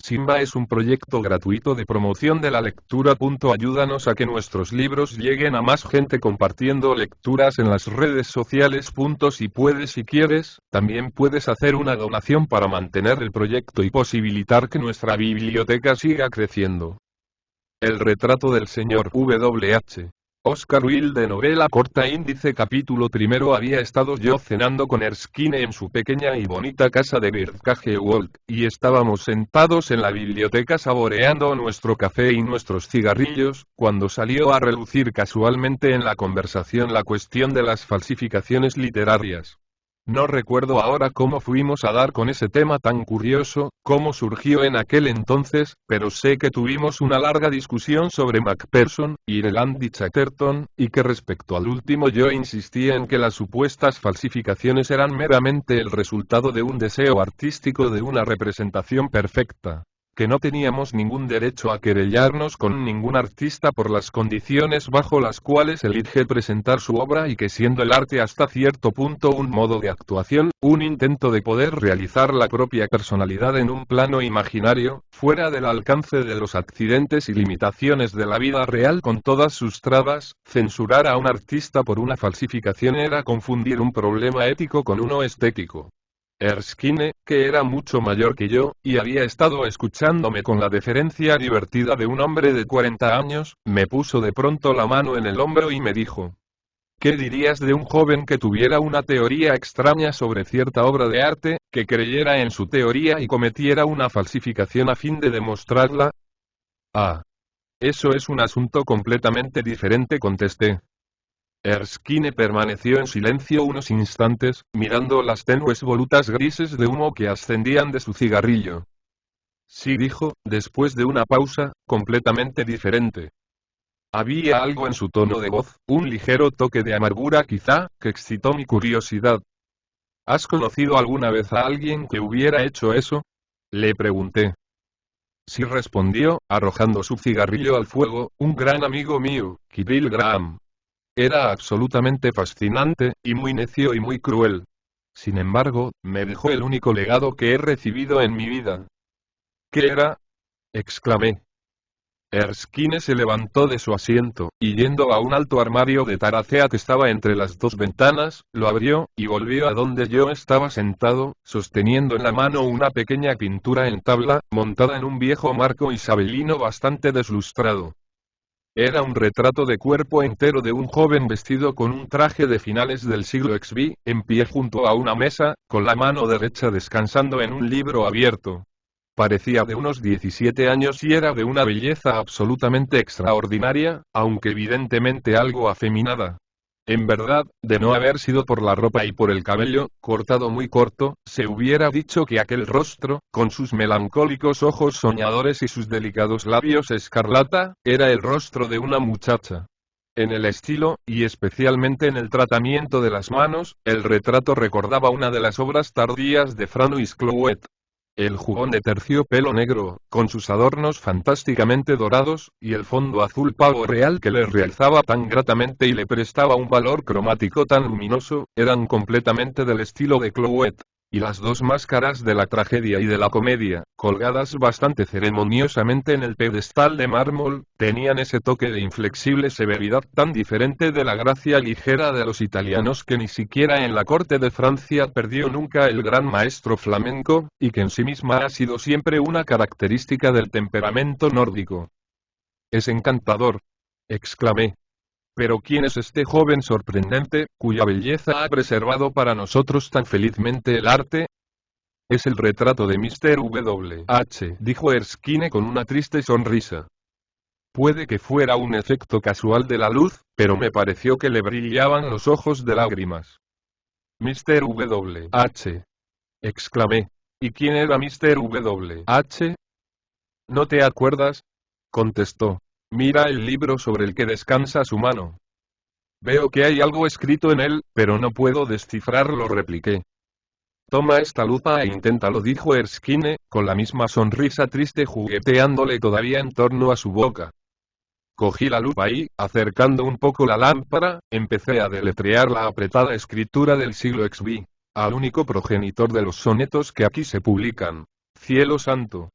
Simba es un proyecto gratuito de promoción de la lectura. Ayúdanos a que nuestros libros lleguen a más gente compartiendo lecturas en las redes sociales. Si puedes y quieres, también puedes hacer una donación para mantener el proyecto y posibilitar que nuestra biblioteca siga creciendo. El retrato del señor W.H. Oscar Wilde, novela corta, índice. Capítulo primero. Había estado yo cenando con Erskine en su pequeña y bonita casa de Birdcage Walk, y estábamos sentados en la biblioteca saboreando nuestro café y nuestros cigarrillos, cuando salió a relucir casualmente en la conversación la cuestión de las falsificaciones literarias. No recuerdo ahora cómo fuimos a dar con ese tema tan curioso, cómo surgió en aquel entonces, pero sé que tuvimos una larga discusión sobre Macpherson, Ireland y Chatterton, y que respecto al último yo insistía en que las supuestas falsificaciones eran meramente el resultado de un deseo artístico de una representación perfecta. Que no teníamos ningún derecho a querellarnos con ningún artista por las condiciones bajo las cuales elige presentar su obra, y que siendo el arte hasta cierto punto un modo de actuación, un intento de poder realizar la propia personalidad en un plano imaginario, fuera del alcance de los accidentes y limitaciones de la vida real con todas sus trabas, censurar a un artista por una falsificación era confundir un problema ético con uno estético. Erskine, que era mucho mayor que yo, y había estado escuchándome con la deferencia divertida de un hombre de 40 años, me puso de pronto la mano en el hombro y me dijo: ¿qué dirías de un joven que tuviera una teoría extraña sobre cierta obra de arte, que creyera en su teoría y cometiera una falsificación a fin de demostrarla? Ah. Eso es un asunto completamente diferente, contesté. Erskine permaneció en silencio unos instantes, mirando las tenues volutas grises de humo que ascendían de su cigarrillo. Sí, dijo, después de una pausa, completamente diferente. Había algo en su tono de voz, un ligero toque de amargura quizá, que excitó mi curiosidad. ¿Has conocido alguna vez a alguien que hubiera hecho eso? Le pregunté. Sí, respondió, arrojando su cigarrillo al fuego, un gran amigo mío, Kirill Graham. Era absolutamente fascinante, y muy necio y muy cruel. Sin embargo, me dejó el único legado que he recibido en mi vida. ¿Qué era? Exclamé. Erskine se levantó de su asiento, y yendo a un alto armario de taracea que estaba entre las dos ventanas, lo abrió, y volvió a donde yo estaba sentado, sosteniendo en la mano una pequeña pintura en tabla, montada en un viejo marco isabelino bastante deslustrado. Era un retrato de cuerpo entero de un joven vestido con un traje de finales del siglo XV, en pie junto a una mesa, con la mano derecha descansando en un libro abierto. Parecía de unos 17 años y era de una belleza absolutamente extraordinaria, aunque evidentemente algo afeminada. En verdad, de no haber sido por la ropa y por el cabello, cortado muy corto, se hubiera dicho que aquel rostro, con sus melancólicos ojos soñadores y sus delicados labios escarlata, era el rostro de una muchacha. En el estilo, y especialmente en el tratamiento de las manos, el retrato recordaba una de las obras tardías de Francois Clouet. El jubón de terciopelo negro, con sus adornos fantásticamente dorados, y el fondo azul pavo real que le realzaba tan gratamente y le prestaba un valor cromático tan luminoso, eran completamente del estilo de Clouet. Y las dos máscaras de la tragedia y de la comedia, colgadas bastante ceremoniosamente en el pedestal de mármol, tenían ese toque de inflexible severidad tan diferente de la gracia ligera de los italianos que ni siquiera en la corte de Francia perdió nunca el gran maestro flamenco, y que en sí misma ha sido siempre una característica del temperamento nórdico. «Es encantador», exclamé. Pero ¿quién es este joven sorprendente, cuya belleza ha preservado para nosotros tan felizmente el arte? Es el retrato de Mr. W.H., dijo Erskine con una triste sonrisa. Puede que fuera un efecto casual de la luz, pero me pareció que le brillaban los ojos de lágrimas. Mr. W.H., exclamé. ¿Y quién era Mr. W.H.? ¿No te acuerdas?, contestó. Mira el libro sobre el que descansa su mano. Veo que hay algo escrito en él, pero no puedo descifrarlo, repliqué. Toma esta lupa e inténtalo, dijo Erskine, con la misma sonrisa triste jugueteándole todavía en torno a su boca. Cogí la lupa y, acercando un poco la lámpara, empecé a deletrear la apretada escritura del siglo XV, al único progenitor de los sonetos que aquí se publican. Cielo santo.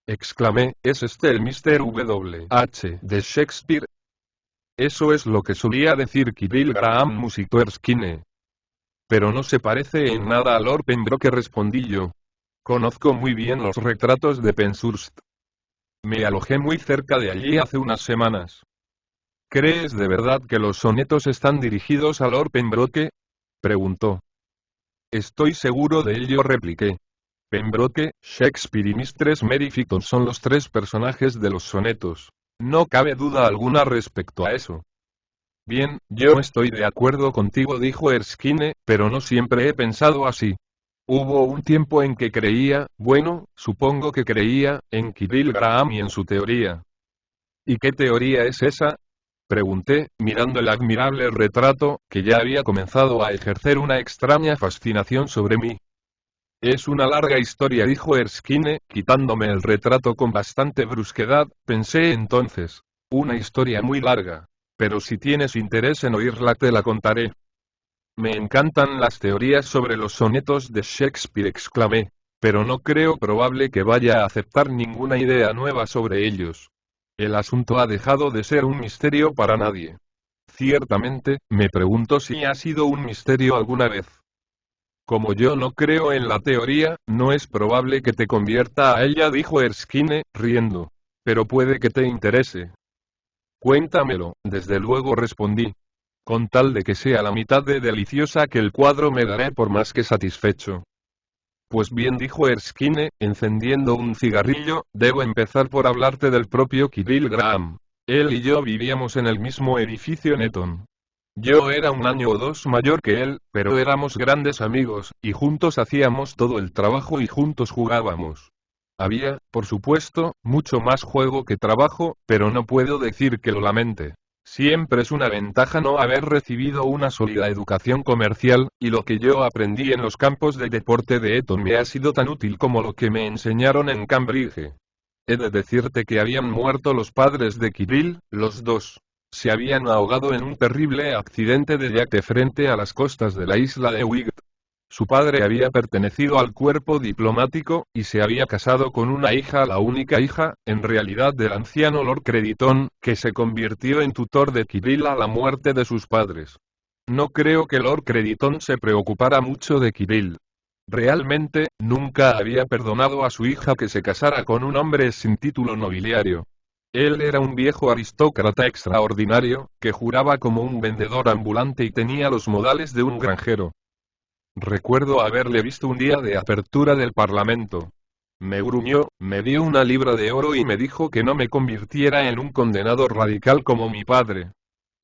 exclamé, ¿es este el Mr. W.H. de Shakespeare? Eso es lo que solía decir Kirill Graham, musitó Erskine. Pero no se parece en nada a Lord Pembroke, respondí yo. Conozco muy bien los retratos de Penshurst. Me alojé muy cerca de allí hace unas semanas. ¿Crees de verdad que los sonetos están dirigidos a Lord Pembroke? Preguntó. Estoy seguro de ello, repliqué. Pembroke, Shakespeare y Mistress Mary Ficton son los tres personajes de los sonetos. No cabe duda alguna respecto a eso. Bien, yo estoy de acuerdo contigo, dijo Erskine, pero no siempre he pensado así. Hubo un tiempo en que creía, bueno, supongo que creía, en Kirill Graham y en su teoría. ¿Y qué teoría es esa? Pregunté, mirando el admirable retrato, que ya había comenzado a ejercer una extraña fascinación sobre mí. Es una larga historia, dijo Erskine, quitándome el retrato con bastante brusquedad. Pensé entonces. Una historia muy larga. Pero si tienes interés en oírla te la contaré. Me encantan las teorías sobre los sonetos de Shakespeare, exclamé. Pero no creo probable que vaya a aceptar ninguna idea nueva sobre ellos. El asunto ha dejado de ser un misterio para nadie. Ciertamente, me pregunto si ha sido un misterio alguna vez. Como yo no creo en la teoría, no es probable que te convierta a ella, dijo Erskine, riendo. Pero puede que te interese. Cuéntamelo, desde luego, respondí. Con tal de que sea la mitad de deliciosa que el cuadro, me daré por más que satisfecho. Pues bien, dijo Erskine, encendiendo un cigarrillo, debo empezar por hablarte del propio Kirill Graham. Él y yo vivíamos en el mismo edificio en Eton. Yo era 1 año o 2 mayor que él, pero éramos grandes amigos, y juntos hacíamos todo el trabajo y juntos jugábamos. Había, por supuesto, mucho más juego que trabajo, pero no puedo decir que lo lamente. Siempre es una ventaja no haber recibido una sólida educación comercial, y lo que yo aprendí en los campos de deporte de Eton me ha sido tan útil como lo que me enseñaron en Cambridge. He de decirte que habían muerto los padres de Kirill, los dos. Se habían ahogado en un terrible accidente de yate frente a las costas de la isla de Wight. Su padre había pertenecido al cuerpo diplomático, y se había casado con una hija, la única hija, en realidad, del anciano Lord Crediton, que se convirtió en tutor de Kirill a la muerte de sus padres. No creo que Lord Crediton se preocupara mucho de Kirill. Realmente, nunca había perdonado a su hija que se casara con un hombre sin título nobiliario. Él era un viejo aristócrata extraordinario, que juraba como un vendedor ambulante y tenía los modales de un granjero. Recuerdo haberle visto un día de apertura del Parlamento. Me gruñó, me dio 1 libra de oro y me dijo que no me convirtiera en un condenado radical como mi padre.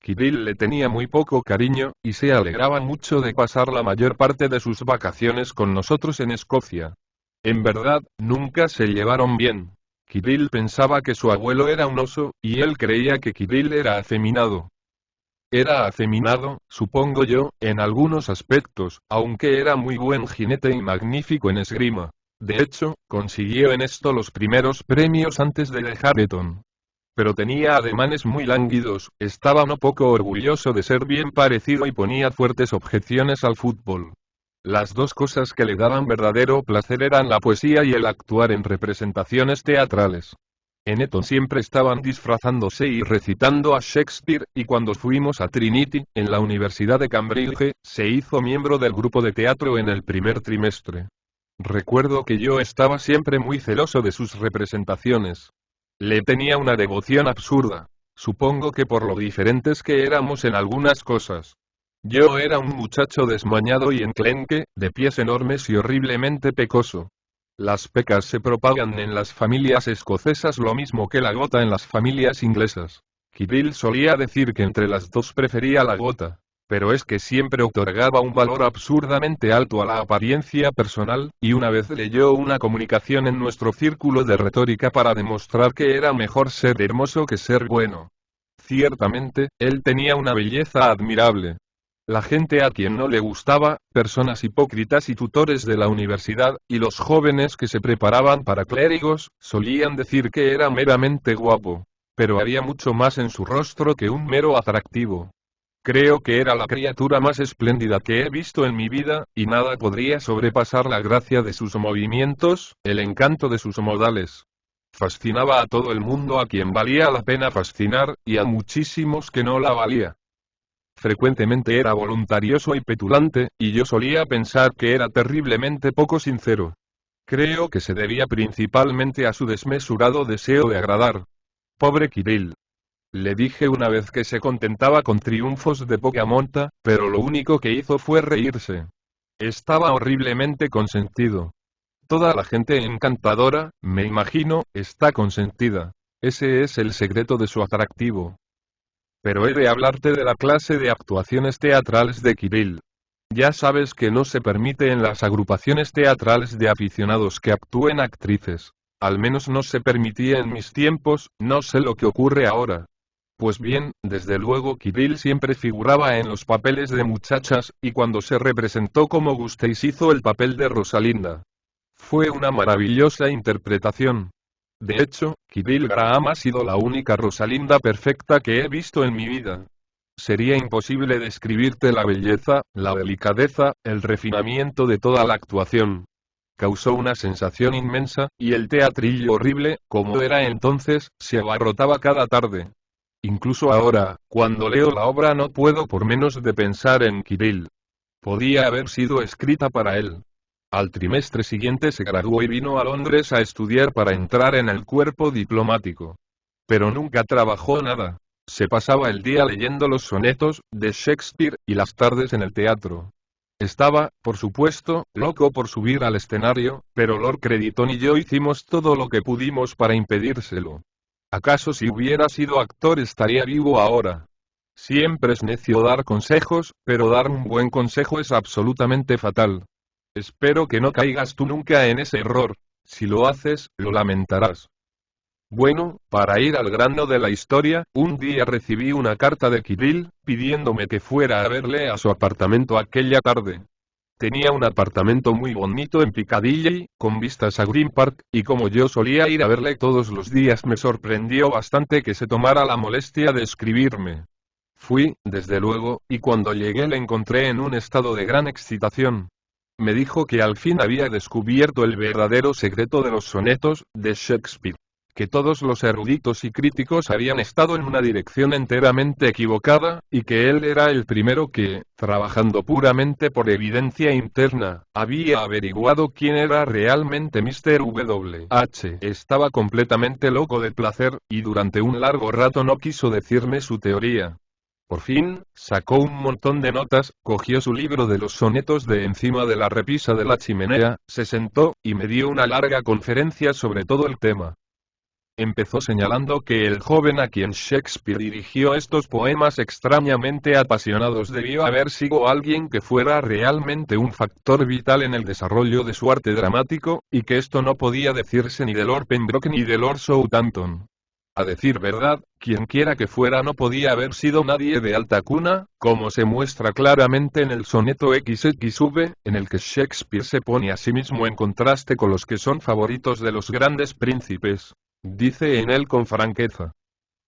Kirill le tenía muy poco cariño, y se alegraba mucho de pasar la mayor parte de sus vacaciones con nosotros en Escocia. En verdad, nunca se llevaron bien. Kirill pensaba que su abuelo era un oso, y él creía que Kirill era afeminado. Era afeminado, supongo yo, en algunos aspectos, aunque era muy buen jinete y magnífico en esgrima. De hecho, consiguió en esto los primeros premios antes de dejar Eton. Pero tenía ademanes muy lánguidos, estaba un poco orgulloso de ser bien parecido y ponía fuertes objeciones al fútbol. Las dos cosas que le daban verdadero placer eran la poesía y el actuar en representaciones teatrales. En Eton siempre estaban disfrazándose y recitando a Shakespeare, y cuando fuimos a Trinity, en la Universidad de Cambridge, se hizo miembro del grupo de teatro en el primer trimestre. Recuerdo que yo estaba siempre muy celoso de sus representaciones. Le tenía una devoción absurda. Supongo que por lo diferentes que éramos en algunas cosas. Yo era un muchacho desmañado y enclenque, de pies enormes y horriblemente pecoso. Las pecas se propagan en las familias escocesas lo mismo que la gota en las familias inglesas. Kirill solía decir que entre las dos prefería la gota. Pero es que siempre otorgaba un valor absurdamente alto a la apariencia personal, y una vez leyó una comunicación en nuestro círculo de retórica para demostrar que era mejor ser hermoso que ser bueno. Ciertamente, él tenía una belleza admirable. La gente a quien no le gustaba, personas hipócritas y tutores de la universidad, y los jóvenes que se preparaban para clérigos, solían decir que era meramente guapo. Pero había mucho más en su rostro que un mero atractivo. Creo que era la criatura más espléndida que he visto en mi vida, y nada podría sobrepasar la gracia de sus movimientos, el encanto de sus modales. Fascinaba a todo el mundo a quien valía la pena fascinar, y a muchísimos que no la valía. Frecuentemente era voluntarioso y petulante, y yo solía pensar que era terriblemente poco sincero. Creo que se debía principalmente a su desmesurado deseo de agradar. Pobre Kirill. Le dije una vez que se contentaba con triunfos de poca monta, pero lo único que hizo fue reírse. Estaba horriblemente consentido. Toda la gente encantadora, me imagino, está consentida. Ese es el secreto de su atractivo. Pero he de hablarte de la clase de actuaciones teatrales de Kirill. Ya sabes que no se permite en las agrupaciones teatrales de aficionados que actúen actrices. Al menos no se permitía en mis tiempos, no sé lo que ocurre ahora. Pues bien, desde luego Kirill siempre figuraba en los papeles de muchachas, y cuando se representó como Gustéis hizo el papel de Rosalinda. Fue una maravillosa interpretación. De hecho, Kirill Graham ha sido la única Rosalinda perfecta que he visto en mi vida. Sería imposible describirte la belleza, la delicadeza, el refinamiento de toda la actuación. Causó una sensación inmensa, y el teatrillo horrible, como era entonces, se abarrotaba cada tarde. Incluso ahora, cuando leo la obra no puedo por menos de pensar en Kirill. Podía haber sido escrita para él. Al trimestre siguiente se graduó y vino a Londres a estudiar para entrar en el cuerpo diplomático. Pero nunca trabajó nada. Se pasaba el día leyendo los sonetos de Shakespeare y las tardes en el teatro. Estaba, por supuesto, loco por subir al escenario, pero Lord Crediton y yo hicimos todo lo que pudimos para impedírselo. ¿Acaso si hubiera sido actor estaría vivo ahora? Siempre es necio dar consejos, pero dar un buen consejo es absolutamente fatal. Espero que no caigas tú nunca en ese error. Si lo haces, lo lamentarás. Bueno, para ir al grano de la historia, un día recibí una carta de Kirill, pidiéndome que fuera a verle a su apartamento aquella tarde. Tenía un apartamento muy bonito en Piccadilly, con vistas a Green Park, y como yo solía ir a verle todos los días me sorprendió bastante que se tomara la molestia de escribirme. Fui, desde luego, y cuando llegué le encontré en un estado de gran excitación. Me dijo que al fin había descubierto el verdadero secreto de los sonetos de Shakespeare. Que todos los eruditos y críticos habían estado en una dirección enteramente equivocada, y que él era el primero que, trabajando puramente por evidencia interna, había averiguado quién era realmente Mr. W.H. Estaba completamente loco de placer, y durante un largo rato no quiso decirme su teoría. Por fin, sacó un montón de notas, cogió su libro de los sonetos de encima de la repisa de la chimenea, se sentó, y me dio una larga conferencia sobre todo el tema. Empezó señalando que el joven a quien Shakespeare dirigió estos poemas extrañamente apasionados debió haber sido alguien que fuera realmente un factor vital en el desarrollo de su arte dramático, y que esto no podía decirse ni de Lord Pembroke ni de Lord Southampton. A decir verdad, quienquiera que fuera no podía haber sido nadie de alta cuna, como se muestra claramente en el soneto XXV, en el que Shakespeare se pone a sí mismo en contraste con los que son favoritos de los grandes príncipes. Dice en él con franqueza: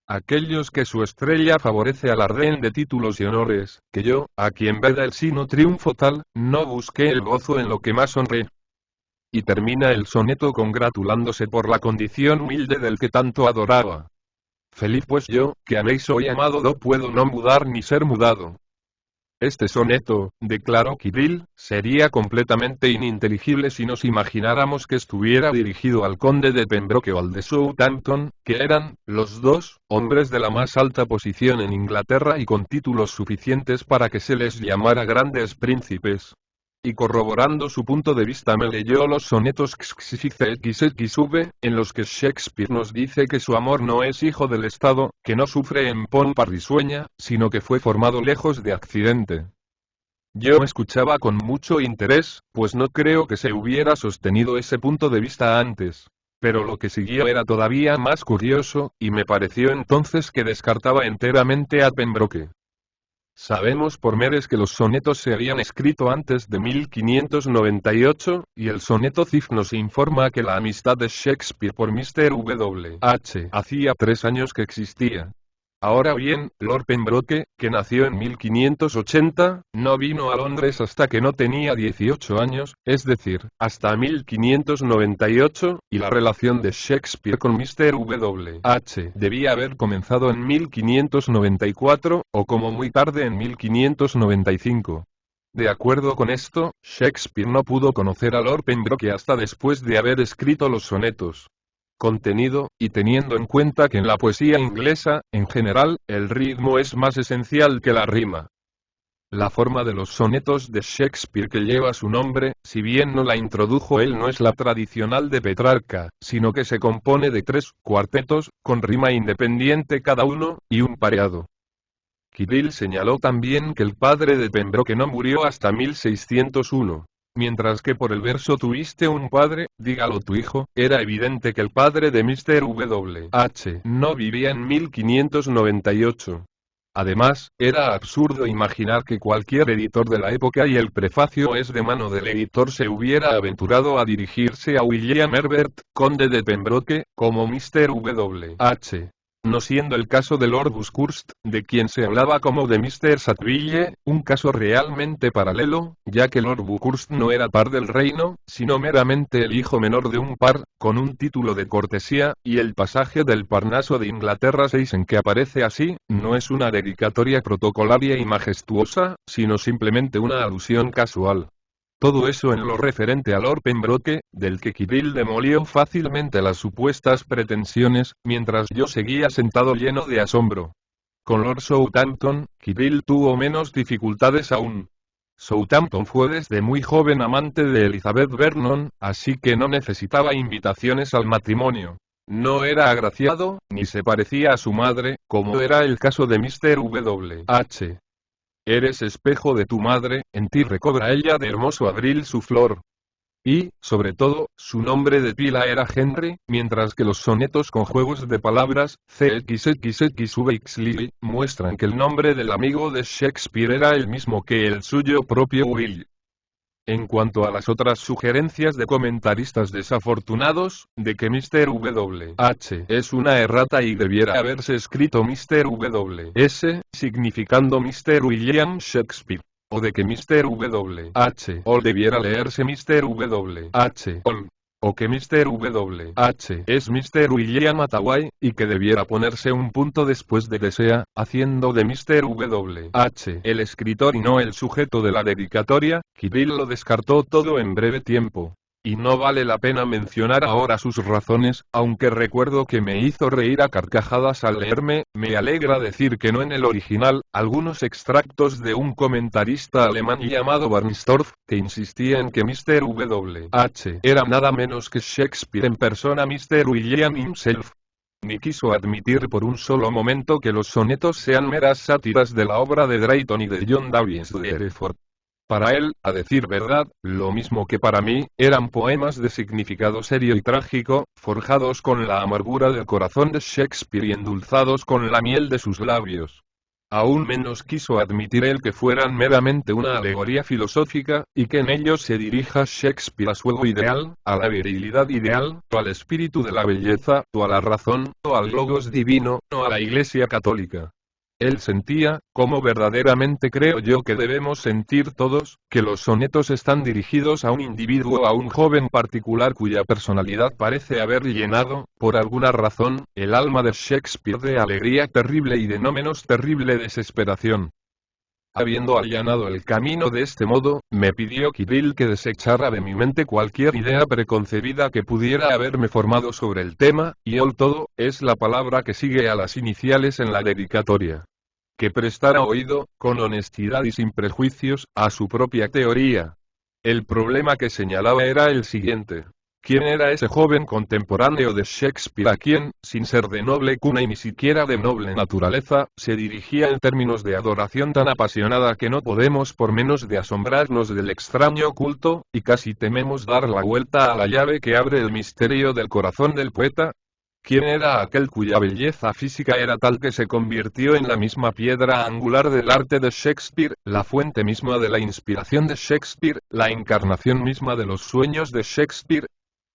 aquellos que su estrella favorece alardeen de títulos y honores, que yo, a quien veda el sino triunfo tal, no busqué el gozo en lo que más honré. Y termina el soneto congratulándose por la condición humilde del que tanto adoraba. Feliz pues yo, que a mí soy amado, no puedo no mudar ni ser mudado. Este soneto, declaró Kirill, sería completamente ininteligible si nos imagináramos que estuviera dirigido al conde de Pembroke o al de Southampton, que eran, los dos, hombres de la más alta posición en Inglaterra y con títulos suficientes para que se les llamara grandes príncipes. Y corroborando su punto de vista me leyó los sonetos XXV, en los que Shakespeare nos dice que su amor no es hijo del Estado, que no sufre en pompa risueña, sino que fue formado lejos de accidente. Yo escuchaba con mucho interés, pues no creo que se hubiera sostenido ese punto de vista antes. Pero lo que siguió era todavía más curioso, y me pareció entonces que descartaba enteramente a Pembroke. Sabemos por Meres que los sonetos se habían escrito antes de 1598, y el soneto Thief nos informa que la amistad de Shakespeare por Mr. W.H. hacía 3 años que existía. Ahora bien, Lord Pembroke, que nació en 1580, no vino a Londres hasta que no tenía 18 años, es decir, hasta 1598, y la relación de Shakespeare con Mr. W.H. debía haber comenzado en 1594, o como muy tarde en 1595. De acuerdo con esto, Shakespeare no pudo conocer a Lord Pembroke hasta después de haber escrito los sonetos. Contenido, y teniendo en cuenta que en la poesía inglesa, en general, el ritmo es más esencial que la rima. La forma de los sonetos de Shakespeare que lleva su nombre, si bien no la introdujo él, no es la tradicional de Petrarca, sino que se compone de 3 cuartetos, con rima independiente cada uno, y un pareado. Kirill señaló también que el padre de Pembroke no murió hasta 1601. Mientras que por el verso tuviste un padre, dígalo tu hijo, era evidente que el padre de Mr. W.H. no vivía en 1598. Además, era absurdo imaginar que cualquier editor de la época, y el prefacio es de mano del editor, se hubiera aventurado a dirigirse a William Herbert, conde de Pembroke, como Mr. W.H. No siendo el caso de Lord Buckhurst, de quien se hablaba como de Mr. Sackville, un caso realmente paralelo, ya que Lord Buckhurst no era par del reino, sino meramente el hijo menor de un par, con un título de cortesía, y el pasaje del Parnaso de Inglaterra 6 en que aparece así, no es una dedicatoria protocolaria y majestuosa, sino simplemente una alusión casual. Todo eso en lo referente a Lord Pembroke, del que Kirill demolió fácilmente las supuestas pretensiones, mientras yo seguía sentado lleno de asombro. Con Lord Southampton, Kirill tuvo menos dificultades aún. Southampton fue desde muy joven amante de Elizabeth Vernon, así que no necesitaba invitaciones al matrimonio. No era agraciado, ni se parecía a su madre, como era el caso de Mr. W.H. Eres espejo de tu madre, en ti recobra ella de hermoso abril su flor. Y, sobre todo, su nombre de pila era Henry, mientras que los sonetos con juegos de palabras, CXXXVXLily, muestran que el nombre del amigo de Shakespeare era el mismo que el suyo propio Will. En cuanto a las otras sugerencias de comentaristas desafortunados, de que Mr. W.H. es una errata y debiera haberse escrito Mr. W.S., significando Mr. William Shakespeare, o de que Mr. W.H. Hall debiera leerse Mr. W.H. Hall, o que Mr. W.H. es Mr. William Hathaway, y que debiera ponerse un punto después de desea, haciendo de Mr. W.H. el escritor y no el sujeto de la dedicatoria. Kirill lo descartó todo en breve tiempo. Y no vale la pena mencionar ahora sus razones, aunque recuerdo que me hizo reír a carcajadas al leerme, me alegra decir que no en el original, algunos extractos de un comentarista alemán llamado Barnstorff, que insistía en que Mr. W.H. era nada menos que Shakespeare en persona, Mr. William himself. Ni quiso admitir por un solo momento que los sonetos sean meras sátiras de la obra de Drayton y de John Davies de Hereford. Para él, a decir verdad, lo mismo que para mí, eran poemas de significado serio y trágico, forjados con la amargura del corazón de Shakespeare y endulzados con la miel de sus labios. Aún menos quiso admitir él que fueran meramente una alegoría filosófica, y que en ellos se dirija Shakespeare a su ego ideal, a la virilidad ideal, o al espíritu de la belleza, o a la razón, o al logos divino, o a la Iglesia católica. Él sentía, como verdaderamente creo yo que debemos sentir todos, que los sonetos están dirigidos a un individuo, a un joven particular cuya personalidad parece haber llenado, por alguna razón, el alma de Shakespeare de alegría terrible y de no menos terrible desesperación. Habiendo allanado el camino de este modo, me pidió Kirill que desechara de mi mente cualquier idea preconcebida que pudiera haberme formado sobre el tema, y el todo, es la palabra que sigue a las iniciales en la dedicatoria. Que prestara oído, con honestidad y sin prejuicios, a su propia teoría. El problema que señalaba era el siguiente. ¿Quién era ese joven contemporáneo de Shakespeare a quien, sin ser de noble cuna y ni siquiera de noble naturaleza, se dirigía en términos de adoración tan apasionada que no podemos por menos de asombrarnos del extraño culto, y casi tememos dar la vuelta a la llave que abre el misterio del corazón del poeta? ¿Quién era aquel cuya belleza física era tal que se convirtió en la misma piedra angular del arte de Shakespeare, la fuente misma de la inspiración de Shakespeare, la encarnación misma de los sueños de Shakespeare?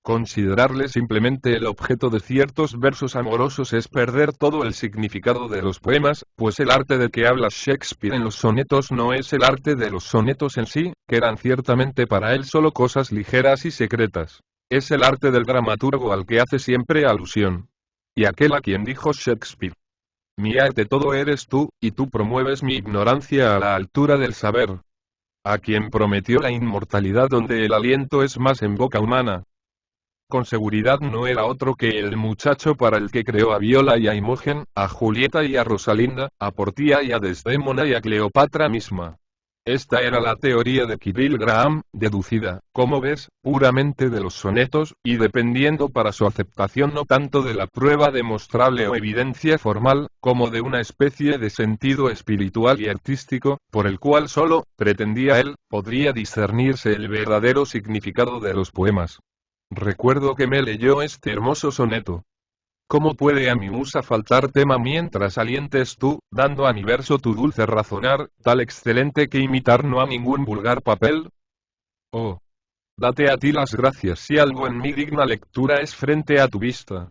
Considerarle simplemente el objeto de ciertos versos amorosos es perder todo el significado de los poemas, pues el arte de que habla Shakespeare en los sonetos no es el arte de los sonetos en sí, que eran ciertamente para él solo cosas ligeras y secretas. Es el arte del dramaturgo al que hace siempre alusión. Y aquel a quien dijo Shakespeare: mi arte todo eres tú, y tú promueves mi ignorancia a la altura del saber. A quien prometió la inmortalidad donde el aliento es más en boca humana. Con seguridad no era otro que el muchacho para el que creó a Viola y a Imogen, a Julieta y a Rosalinda, a Portia y a Desdémona y a Cleopatra misma. Esta era la teoría de Kirill Graham, deducida, como ves, puramente de los sonetos, y dependiendo para su aceptación no tanto de la prueba demostrable o evidencia formal, como de una especie de sentido espiritual y artístico, por el cual solo, pretendía él, podría discernirse el verdadero significado de los poemas. Recuerdo que me leyó este hermoso soneto. ¿Cómo puede a mi musa faltar tema mientras alientes tú, dando a mi verso tu dulce razonar, tal excelente que imitar no a ningún vulgar papel? Oh, date a ti las gracias si algo en mi digna lectura es frente a tu vista.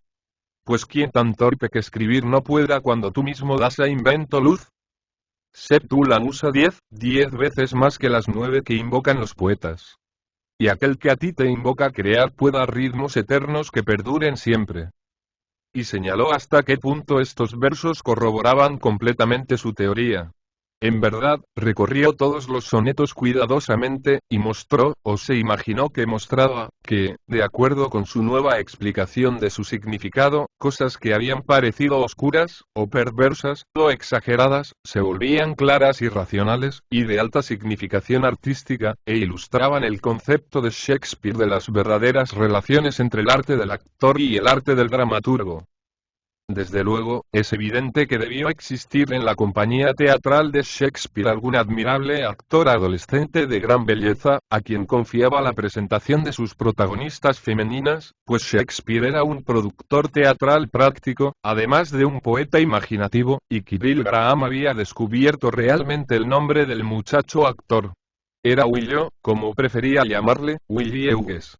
Pues quién tan torpe que escribir no pueda cuando tú mismo das a invento luz. Sé tú la musa 10 veces más que las 9 que invocan los poetas. Y aquel que a ti te invoca crear pueda ritmos eternos que perduren siempre. Y señaló hasta qué punto estos versos corroboraban completamente su teoría. En verdad, recorrió todos los sonetos cuidadosamente, y mostró, o se imaginó que mostraba, que, de acuerdo con su nueva explicación de su significado, cosas que habían parecido oscuras, o perversas, o exageradas, se volvían claras y racionales, y de alta significación artística, e ilustraban el concepto de Shakespeare de las verdaderas relaciones entre el arte del actor y el arte del dramaturgo. Desde luego, es evidente que debió existir en la compañía teatral de Shakespeare algún admirable actor adolescente de gran belleza, a quien confiaba la presentación de sus protagonistas femeninas, pues Shakespeare era un productor teatral práctico, además de un poeta imaginativo, y Kirill Graham había descubierto realmente el nombre del muchacho actor. Era Willo, como prefería llamarle, Willie Hughes.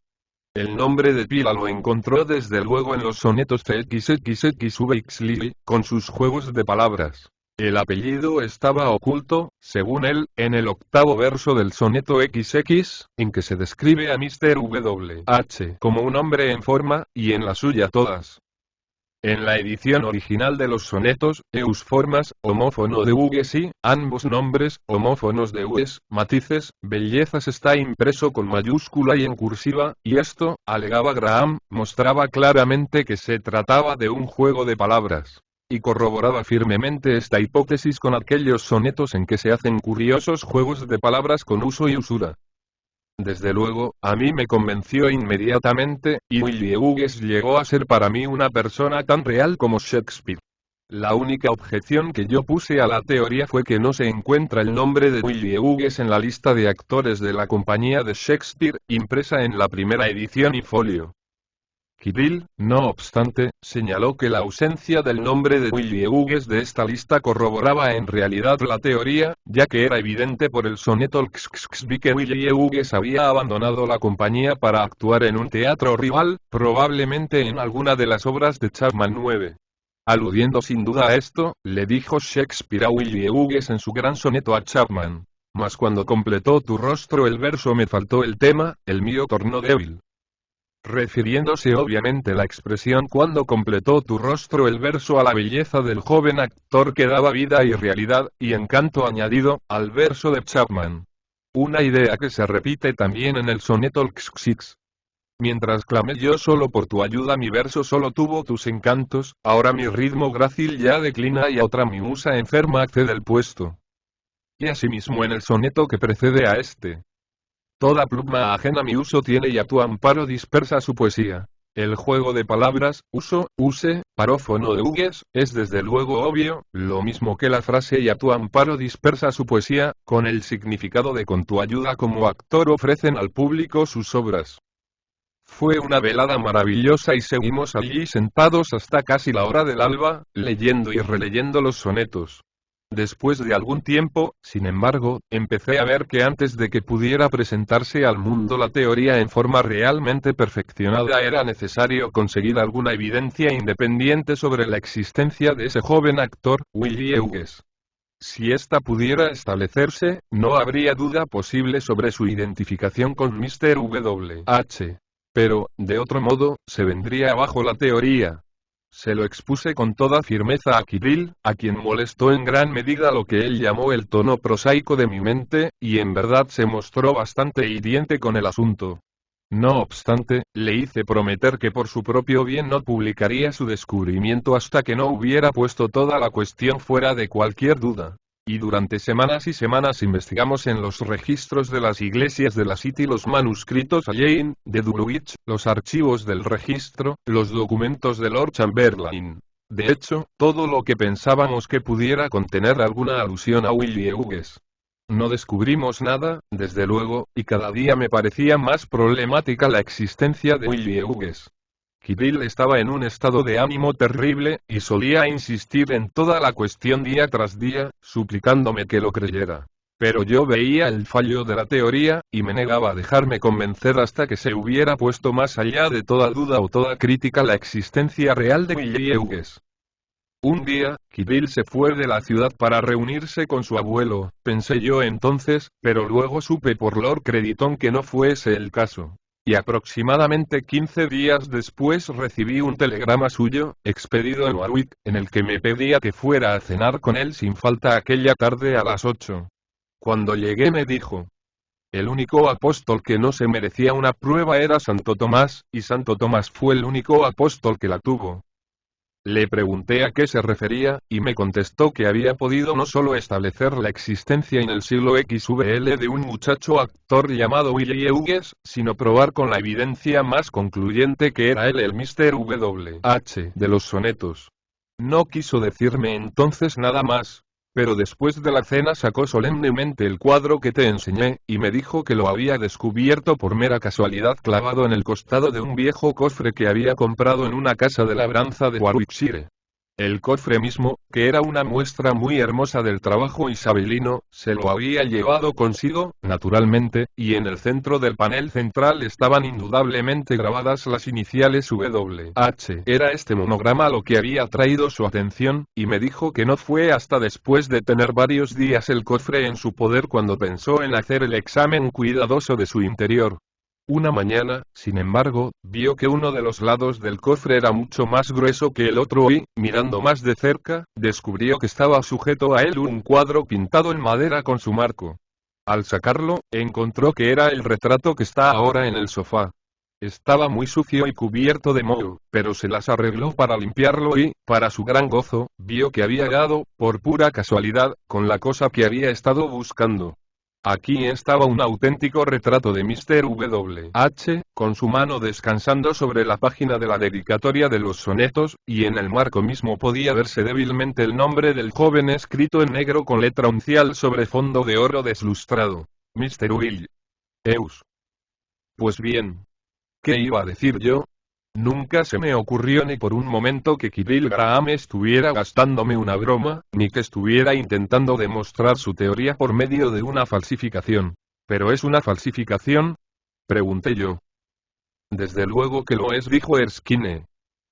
El nombre de pila lo encontró desde luego en los sonetos XXXVXLily, con sus juegos de palabras. El apellido estaba oculto, según él, en el octavo verso del soneto XX, en que se describe a Mr. W.H. como un hombre en forma, y en la suya todas. En la edición original de los sonetos, eusformas, homófono de Hughes y, ambos nombres, homófonos de Hughes, matices, bellezas está impreso con mayúscula y en cursiva, y esto, alegaba Graham, mostraba claramente que se trataba de un juego de palabras. Y corroboraba firmemente esta hipótesis con aquellos sonetos en que se hacen curiosos juegos de palabras con uso y usura. Desde luego, a mí me convenció inmediatamente, y Willie Hughes llegó a ser para mí una persona tan real como Shakespeare. La única objeción que yo puse a la teoría fue que no se encuentra el nombre de Willie Hughes en la lista de actores de la compañía de Shakespeare, impresa en la primera edición y folio. Kirill, no obstante, señaló que la ausencia del nombre de Willie Hughes de esta lista corroboraba en realidad la teoría, ya que era evidente por el soneto XXXV que Willie Hughes había abandonado la compañía para actuar en un teatro rival, probablemente en alguna de las obras de Chapman 9. Aludiendo sin duda a esto, le dijo Shakespeare a Willie Hughes en su gran soneto a Chapman: mas cuando completó tu rostro el verso me faltó el tema, el mío tornó débil. Refiriéndose obviamente la expresión cuando completó tu rostro el verso a la belleza del joven actor que daba vida y realidad, y encanto añadido, al verso de Chapman. Una idea que se repite también en el soneto XX. Mientras clamé yo solo por tu ayuda mi verso solo tuvo tus encantos, ahora mi ritmo grácil ya declina y a otra mi musa enferma accede el puesto. Y asimismo en el soneto que precede a este. Toda pluma ajena a mi uso tiene y a tu amparo dispersa su poesía. El juego de palabras, uso, use, parófono de Hughes, es desde luego obvio, lo mismo que la frase y a tu amparo dispersa su poesía, con el significado de con tu ayuda como actor ofrecen al público sus obras. Fue una velada maravillosa y seguimos allí sentados hasta casi la hora del alba, leyendo y releyendo los sonetos. Después de algún tiempo, sin embargo, empecé a ver que antes de que pudiera presentarse al mundo la teoría en forma realmente perfeccionada era necesario conseguir alguna evidencia independiente sobre la existencia de ese joven actor, Willie Hughes. Si ésta pudiera establecerse, no habría duda posible sobre su identificación con Mr. W.H. Pero, de otro modo, se vendría abajo la teoría. Se lo expuse con toda firmeza a Kirill, a quien molestó en gran medida lo que él llamó el tono prosaico de mi mente, y en verdad se mostró bastante hiriente con el asunto. No obstante, le hice prometer que por su propio bien no publicaría su descubrimiento hasta que no hubiera puesto toda la cuestión fuera de cualquier duda. Y durante semanas y semanas investigamos en los registros de las iglesias de la City los manuscritos a Jane, de Dulwich, los archivos del registro, los documentos de Lord Chamberlain. De hecho, todo lo que pensábamos que pudiera contener alguna alusión a Willie Hughes. No descubrimos nada, desde luego, y cada día me parecía más problemática la existencia de Willie Hughes. Kirill estaba en un estado de ánimo terrible, y solía insistir en toda la cuestión día tras día, suplicándome que lo creyera. Pero yo veía el fallo de la teoría, y me negaba a dejarme convencer hasta que se hubiera puesto más allá de toda duda o toda crítica la existencia real de Willie Hughes. Un día, Kirill se fue de la ciudad para reunirse con su abuelo, pensé yo entonces, pero luego supe por Lord Crediton que no fuese el caso. Y aproximadamente 15 días después recibí un telegrama suyo, expedido en Warwick, en el que me pedía que fuera a cenar con él sin falta aquella tarde a las 8. Cuando llegué me dijo: el único apóstol que no se merecía una prueba era Santo Tomás, y Santo Tomás fue el único apóstol que la tuvo. Le pregunté a qué se refería, y me contestó que había podido no solo establecer la existencia en el siglo XVL de un muchacho actor llamado Willie Hughes, sino probar con la evidencia más concluyente que era él el Mr. W.H. de los sonetos. No quiso decirme entonces nada más. Pero después de la cena sacó solemnemente el cuadro que te enseñé, y me dijo que lo había descubierto por mera casualidad clavado en el costado de un viejo cofre que había comprado en una casa de labranza de Warwickshire. El cofre mismo, que era una muestra muy hermosa del trabajo isabelino, se lo había llevado consigo, naturalmente, y en el centro del panel central estaban indudablemente grabadas las iniciales W.H. Era este monograma lo que había atraído su atención, y me dijo que no fue hasta después de tener varios días el cofre en su poder cuando pensó en hacer el examen cuidadoso de su interior. Una mañana, sin embargo, vio que uno de los lados del cofre era mucho más grueso que el otro y, mirando más de cerca, descubrió que estaba sujeto a él un cuadro pintado en madera con su marco. Al sacarlo, encontró que era el retrato que está ahora en el sofá. Estaba muy sucio y cubierto de moho, pero se las arregló para limpiarlo y, para su gran gozo, vio que había dado, por pura casualidad, con la cosa que había estado buscando. Aquí estaba un auténtico retrato de Mr. W.H., con su mano descansando sobre la página de la dedicatoria de los sonetos, y en el marco mismo podía verse débilmente el nombre del joven escrito en negro con letra uncial sobre fondo de oro deslustrado. Mr. Will. Eus. Pues bien. ¿Qué iba a decir yo? Nunca se me ocurrió ni por un momento que Kirill Graham estuviera gastándome una broma, ni que estuviera intentando demostrar su teoría por medio de una falsificación. ¿Pero es una falsificación?, pregunté yo. Desde luego que lo es, dijo Erskine.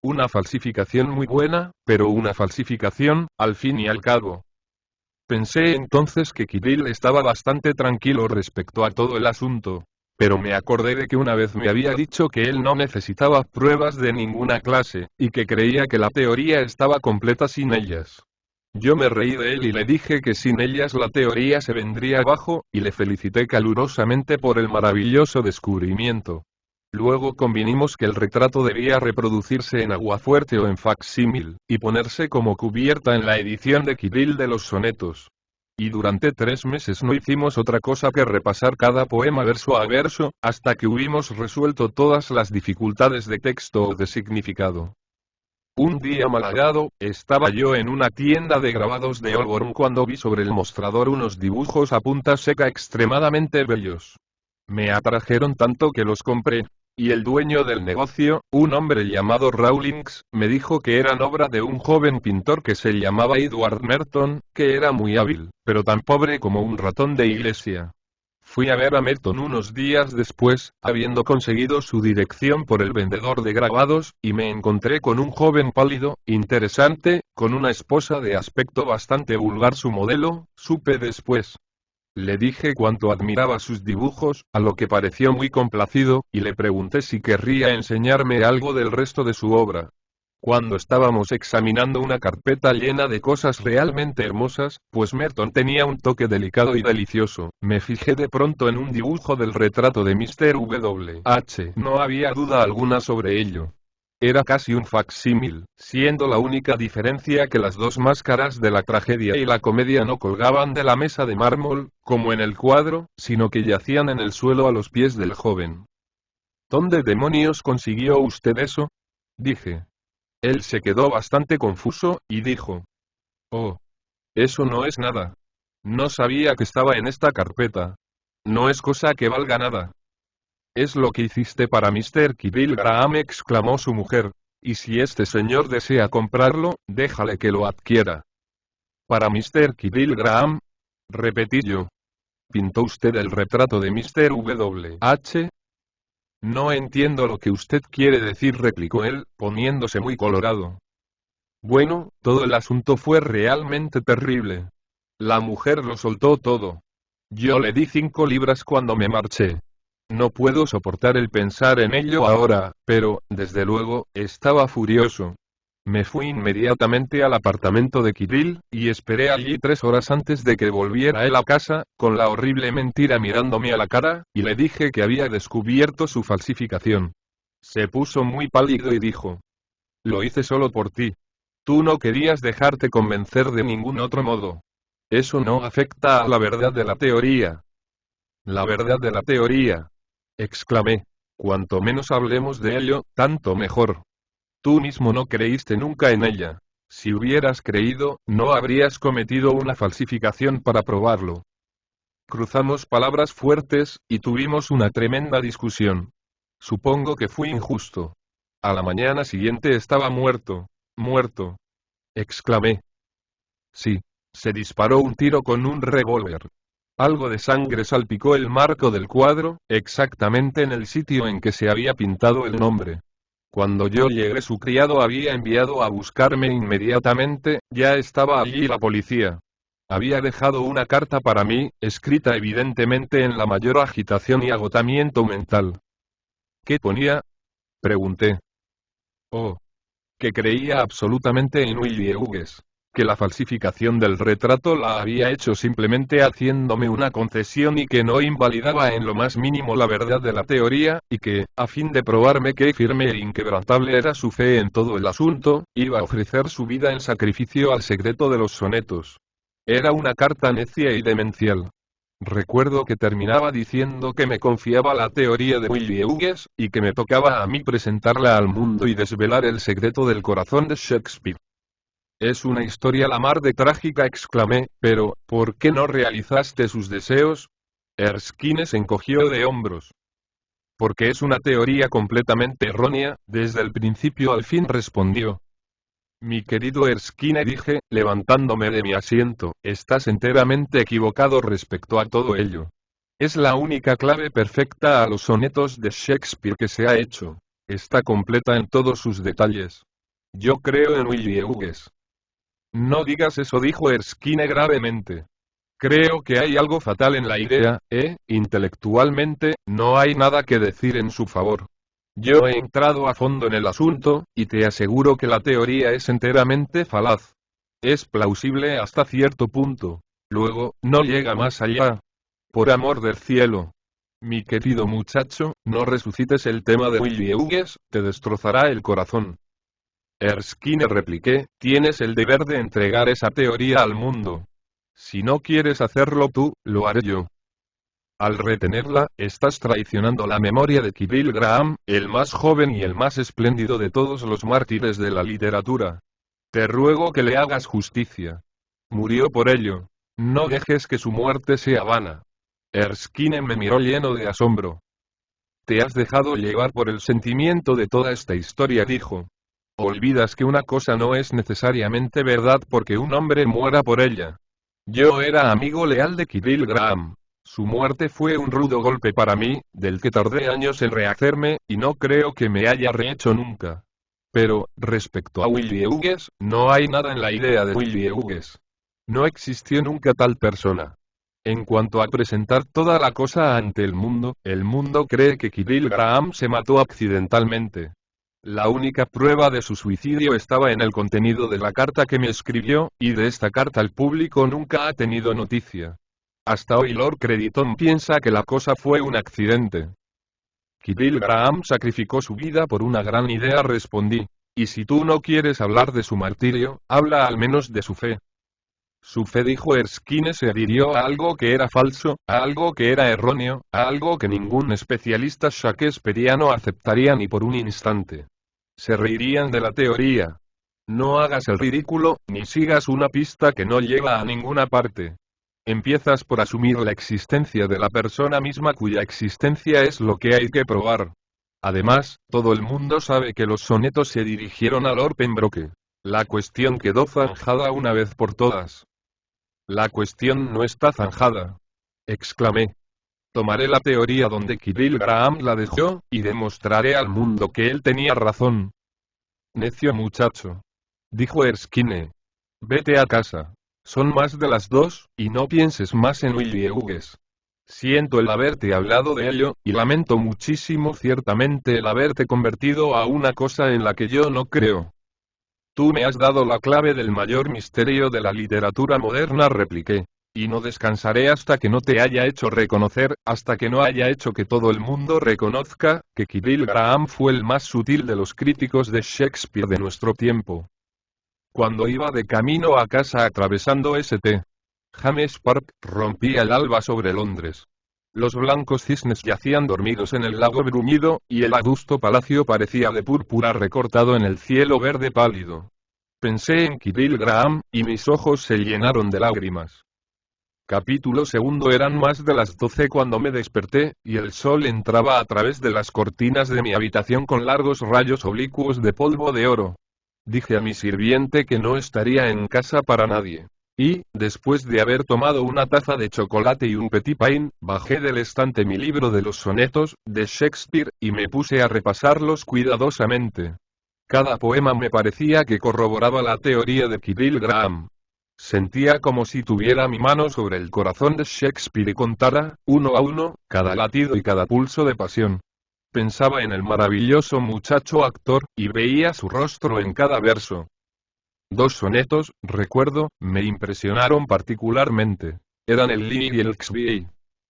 Una falsificación muy buena, pero una falsificación, al fin y al cabo. Pensé entonces que Kirill estaba bastante tranquilo respecto a todo el asunto. Pero me acordé de que una vez me había dicho que él no necesitaba pruebas de ninguna clase, y que creía que la teoría estaba completa sin ellas. Yo me reí de él y le dije que sin ellas la teoría se vendría abajo, y le felicité calurosamente por el maravilloso descubrimiento. Luego convinimos que el retrato debía reproducirse en aguafuerte o en facsímil, y ponerse como cubierta en la edición de Kirill de los sonetos. Y durante 3 meses no hicimos otra cosa que repasar cada poema verso a verso, hasta que hubimos resuelto todas las dificultades de texto o de significado. Un día malhadado, estaba yo en una tienda de grabados de Holborn cuando vi sobre el mostrador unos dibujos a punta seca extremadamente bellos. Me atrajeron tanto que los compré. Y el dueño del negocio, un hombre llamado Rawlings, me dijo que eran obra de un joven pintor que se llamaba Edward Merton, que era muy hábil, pero tan pobre como un ratón de iglesia. Fui a ver a Merton unos días después, habiendo conseguido su dirección por el vendedor de grabados, y me encontré con un joven pálido, interesante, con una esposa de aspecto bastante vulgar su modelo, supe después. Le dije cuánto admiraba sus dibujos, a lo que pareció muy complacido, y le pregunté si querría enseñarme algo del resto de su obra. Cuando estábamos examinando una carpeta llena de cosas realmente hermosas, pues Merton tenía un toque delicado y delicioso, me fijé de pronto en un dibujo del retrato de Mr. W.H. No había duda alguna sobre ello. Era casi un facsímil, siendo la única diferencia que las dos máscaras de la tragedia y la comedia no colgaban de la mesa de mármol, como en el cuadro, sino que yacían en el suelo a los pies del joven. ¿Dónde demonios consiguió usted eso? Dije. Él se quedó bastante confuso, y dijo: Oh, eso no es nada. No sabía que estaba en esta carpeta. No es cosa que valga nada. Es lo que hiciste para Mr. Kirill Graham, exclamó su mujer. Y si este señor desea comprarlo, déjale que lo adquiera. ¿Para Mr. Kirill Graham? Repetí yo. ¿Pintó usted el retrato de Mr. W.H.? No entiendo lo que usted quiere decir, replicó él, poniéndose muy colorado. Bueno, todo el asunto fue realmente terrible. La mujer lo soltó todo. Yo le di 5 libras cuando me marché. No puedo soportar el pensar en ello ahora, pero, desde luego, estaba furioso. Me fui inmediatamente al apartamento de Kirill, y esperé allí 3 horas antes de que volviera él a casa, con la horrible mentira mirándome a la cara, y le dije que había descubierto su falsificación. Se puso muy pálido y dijo: Lo hice solo por ti. Tú no querías dejarte convencer de ningún otro modo. Eso no afecta a la verdad de la teoría. La verdad de la teoría, exclamé. Cuanto menos hablemos de ello, tanto mejor. Tú mismo no creíste nunca en ella. Si hubieras creído, no habrías cometido una falsificación para probarlo. Cruzamos palabras fuertes, y tuvimos una tremenda discusión. Supongo que fui injusto. A la mañana siguiente estaba muerto. Muerto. Exclamé. Sí. Se disparó un tiro con un revólver. Algo de sangre salpicó el marco del cuadro, exactamente en el sitio en que se había pintado el nombre. Cuando yo llegué, su criado había enviado a buscarme inmediatamente, ya estaba allí la policía. Había dejado una carta para mí, escrita evidentemente en la mayor agitación y agotamiento mental. ¿Qué ponía? Pregunté. Oh, que creía absolutamente en Willie Hughes. Que la falsificación del retrato la había hecho simplemente haciéndome una concesión y que no invalidaba en lo más mínimo la verdad de la teoría, y que, a fin de probarme que firme e inquebrantable era su fe en todo el asunto, iba a ofrecer su vida en sacrificio al secreto de los sonetos. Era una carta necia y demencial. Recuerdo que terminaba diciendo que me confiaba la teoría de Willie Hughes, y que me tocaba a mí presentarla al mundo y desvelar el secreto del corazón de Shakespeare. Es una historia la mar de trágica, exclamé, pero, ¿por qué no realizaste sus deseos? Erskine se encogió de hombros. Porque es una teoría completamente errónea, desde el principio al fin, respondió. Mi querido Erskine, dije, levantándome de mi asiento, estás enteramente equivocado respecto a todo ello. Es la única clave perfecta a los sonetos de Shakespeare que se ha hecho. Está completa en todos sus detalles. Yo creo en Willie Hughes. No digas eso, dijo Erskine gravemente. Creo que hay algo fatal en la idea, intelectualmente, no hay nada que decir en su favor. Yo he entrado a fondo en el asunto, y te aseguro que la teoría es enteramente falaz. Es plausible hasta cierto punto. Luego, no llega más allá. Por amor del cielo. Mi querido muchacho, no resucites el tema de Willie Hughes, te destrozará el corazón. Erskine, repliqué, tienes el deber de entregar esa teoría al mundo. Si no quieres hacerlo tú, lo haré yo. Al retenerla, estás traicionando la memoria de Kirill Graham, el más joven y el más espléndido de todos los mártires de la literatura. Te ruego que le hagas justicia. Murió por ello. No dejes que su muerte sea vana. Erskine me miró lleno de asombro. Te has dejado llevar por el sentimiento de toda esta historia, dijo. Olvidas que una cosa no es necesariamente verdad porque un hombre muera por ella. Yo era amigo leal de Kirill Graham. Su muerte fue un rudo golpe para mí, del que tardé años en rehacerme, y no creo que me haya rehecho nunca. Pero, respecto a Willie Hughes, no hay nada en la idea de Willie Hughes. No existió nunca tal persona. En cuanto a presentar toda la cosa ante el mundo cree que Kirill Graham se mató accidentalmente. La única prueba de su suicidio estaba en el contenido de la carta que me escribió, y de esta carta el público nunca ha tenido noticia. Hasta hoy Lord Crediton piensa que la cosa fue un accidente. Kirill Graham sacrificó su vida por una gran idea, respondí. Y si tú no quieres hablar de su martirio, habla al menos de su fe. Su fe, dijo Erskine, se adhirió a algo que era falso, a algo que era erróneo, a algo que ningún especialista shakespeariano aceptaría ni por un instante. Se reirían de la teoría. No hagas el ridículo, ni sigas una pista que no lleva a ninguna parte. Empiezas por asumir la existencia de la persona misma cuya existencia es lo que hay que probar. Además, todo el mundo sabe que los sonetos se dirigieron a Lord Pembroke. La cuestión quedó zanjada una vez por todas. La cuestión no está zanjada, exclamé. Tomaré la teoría donde Kirill Graham la dejó, y demostraré al mundo que él tenía razón. Necio muchacho, dijo Erskine. Vete a casa. Son más de las 2, y no pienses más en Willie Hughes. Siento el haberte hablado de ello, y lamento muchísimo ciertamente el haberte convertido a una cosa en la que yo no creo. Tú me has dado la clave del mayor misterio de la literatura moderna, repliqué. Y no descansaré hasta que no te haya hecho reconocer, hasta que no haya hecho que todo el mundo reconozca, que Kirill Graham fue el más sutil de los críticos de Shakespeare de nuestro tiempo. Cuando iba de camino a casa atravesando St. James Park, rompía el alba sobre Londres. Los blancos cisnes yacían dormidos en el lago bruñido, y el adusto palacio parecía de púrpura recortado en el cielo verde pálido. Pensé en Kirill Graham, y mis ojos se llenaron de lágrimas. Capítulo segundo. Eran más de las 12 cuando me desperté, y el sol entraba a través de las cortinas de mi habitación con largos rayos oblicuos de polvo de oro. Dije a mi sirviente que no estaría en casa para nadie. Y, después de haber tomado una taza de chocolate y un petit pain, bajé del estante mi libro de los sonetos, de Shakespeare, y me puse a repasarlos cuidadosamente. Cada poema me parecía que corroboraba la teoría de Kirill Graham. Sentía como si tuviera mi mano sobre el corazón de Shakespeare y contara, uno a uno, cada latido y cada pulso de pasión. Pensaba en el maravilloso muchacho actor, y veía su rostro en cada verso. 2 sonetos, recuerdo, me impresionaron particularmente. Eran el Lear y el Xby.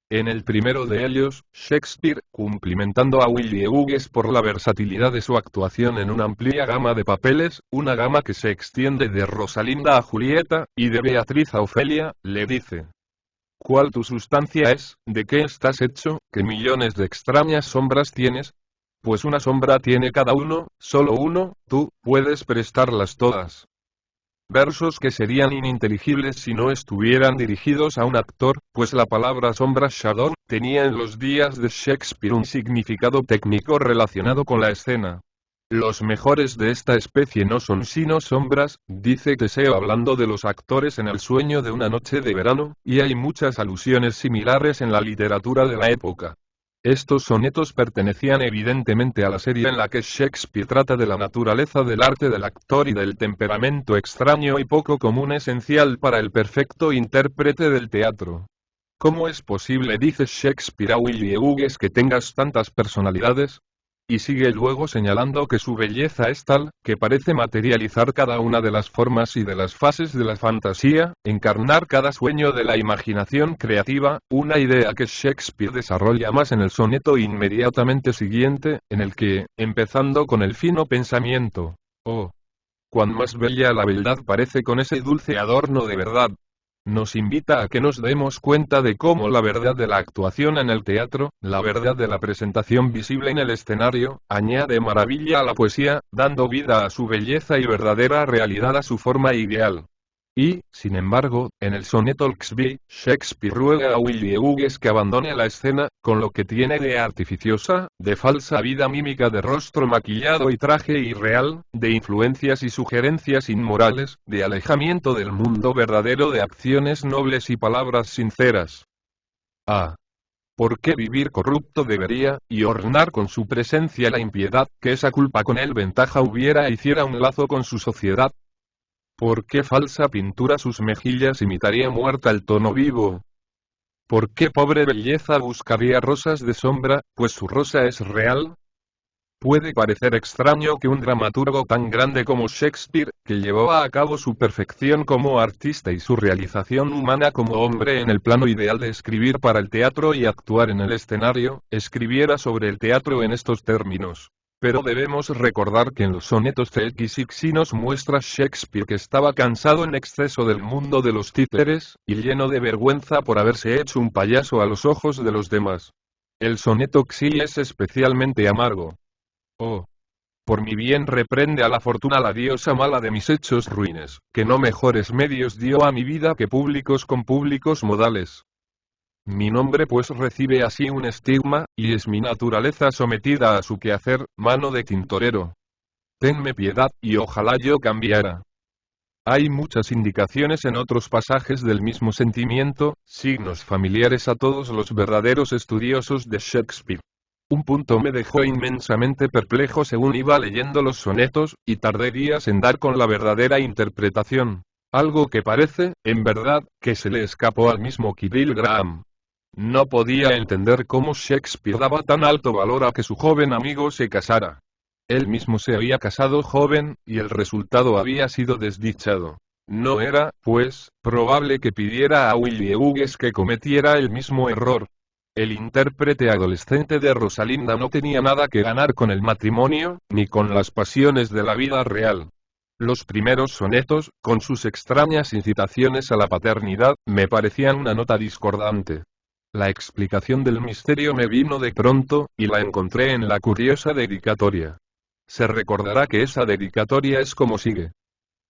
En el primero de ellos, Shakespeare, cumplimentando a Willie Hughes por la versatilidad de su actuación en una amplia gama de papeles, una gama que se extiende de Rosalinda a Julieta, y de Beatriz a Ofelia, le dice: ¿Cuál tu sustancia es? ¿De qué estás hecho? ¿Qué millones de extrañas sombras tienes? Pues una sombra tiene cada uno, solo uno, tú, puedes prestarlas todas. Versos que serían ininteligibles si no estuvieran dirigidos a un actor, pues la palabra sombra shadow tenía en los días de Shakespeare un significado técnico relacionado con la escena. Los mejores de esta especie no son sino sombras, dice Teseo hablando de los actores en El sueño de una noche de verano, y hay muchas alusiones similares en la literatura de la época. Estos sonetos pertenecían evidentemente a la serie en la que Shakespeare trata de la naturaleza del arte del actor y del temperamento extraño y poco común esencial para el perfecto intérprete del teatro. ¿Cómo es posible, dice Shakespeare a Willie Hughes, que tengas tantas personalidades? Y sigue luego señalando que su belleza es tal, que parece materializar cada una de las formas y de las fases de la fantasía, encarnar cada sueño de la imaginación creativa, una idea que Shakespeare desarrolla más en el soneto inmediatamente siguiente, en el que, empezando con el fino pensamiento, oh, cuán más bella la beldad parece con ese dulce adorno de verdad, nos invita a que nos demos cuenta de cómo la verdad de la actuación en el teatro, la verdad de la presentación visible en el escenario, añade maravilla a la poesía, dando vida a su belleza y verdadera realidad a su forma ideal. Y, sin embargo, en el soneto Lxby, Shakespeare ruega a Willie Hughes que abandone la escena, con lo que tiene de artificiosa, de falsa vida mímica de rostro maquillado y traje irreal, de influencias y sugerencias inmorales, de alejamiento del mundo verdadero de acciones nobles y palabras sinceras. Ah. ¿Por qué vivir corrupto debería, y ornar con su presencia la impiedad, que esa culpa con él ventaja hubiera hiciera un lazo con su sociedad? ¿Por qué falsa pintura sus mejillas imitaría muerta el tono vivo? ¿Por qué pobre belleza buscaría rosas de sombra, pues su rosa es real? Puede parecer extraño que un dramaturgo tan grande como Shakespeare, que llevaba a cabo su perfección como artista y su realización humana como hombre en el plano ideal de escribir para el teatro y actuar en el escenario, escribiera sobre el teatro en estos términos. Pero debemos recordar que en los sonetos CXY nos muestra Shakespeare que estaba cansado en exceso del mundo de los títeres, y lleno de vergüenza por haberse hecho un payaso a los ojos de los demás. El soneto Xy es especialmente amargo. Oh. Por mi bien reprende a la fortuna la diosa mala de mis hechos ruines, que no mejores medios dio a mi vida que públicos con públicos modales. Mi nombre pues recibe así un estigma, y es mi naturaleza sometida a su quehacer, mano de tintorero. Tenme piedad, y ojalá yo cambiara. Hay muchas indicaciones en otros pasajes del mismo sentimiento, signos familiares a todos los verdaderos estudiosos de Shakespeare. Un punto me dejó inmensamente perplejo según iba leyendo los sonetos, y tardé días en dar con la verdadera interpretación. Algo que parece, en verdad, que se le escapó al mismo Kirill Graham. No podía entender cómo Shakespeare daba tan alto valor a que su joven amigo se casara. Él mismo se había casado joven, y el resultado había sido desdichado. No era, pues, probable que pidiera a Willie Hughes que cometiera el mismo error. El intérprete adolescente de Rosalinda no tenía nada que ganar con el matrimonio, ni con las pasiones de la vida real. Los primeros sonetos, con sus extrañas incitaciones a la paternidad, me parecían una nota discordante. La explicación del misterio me vino de pronto, y la encontré en la curiosa dedicatoria. Se recordará que esa dedicatoria es como sigue.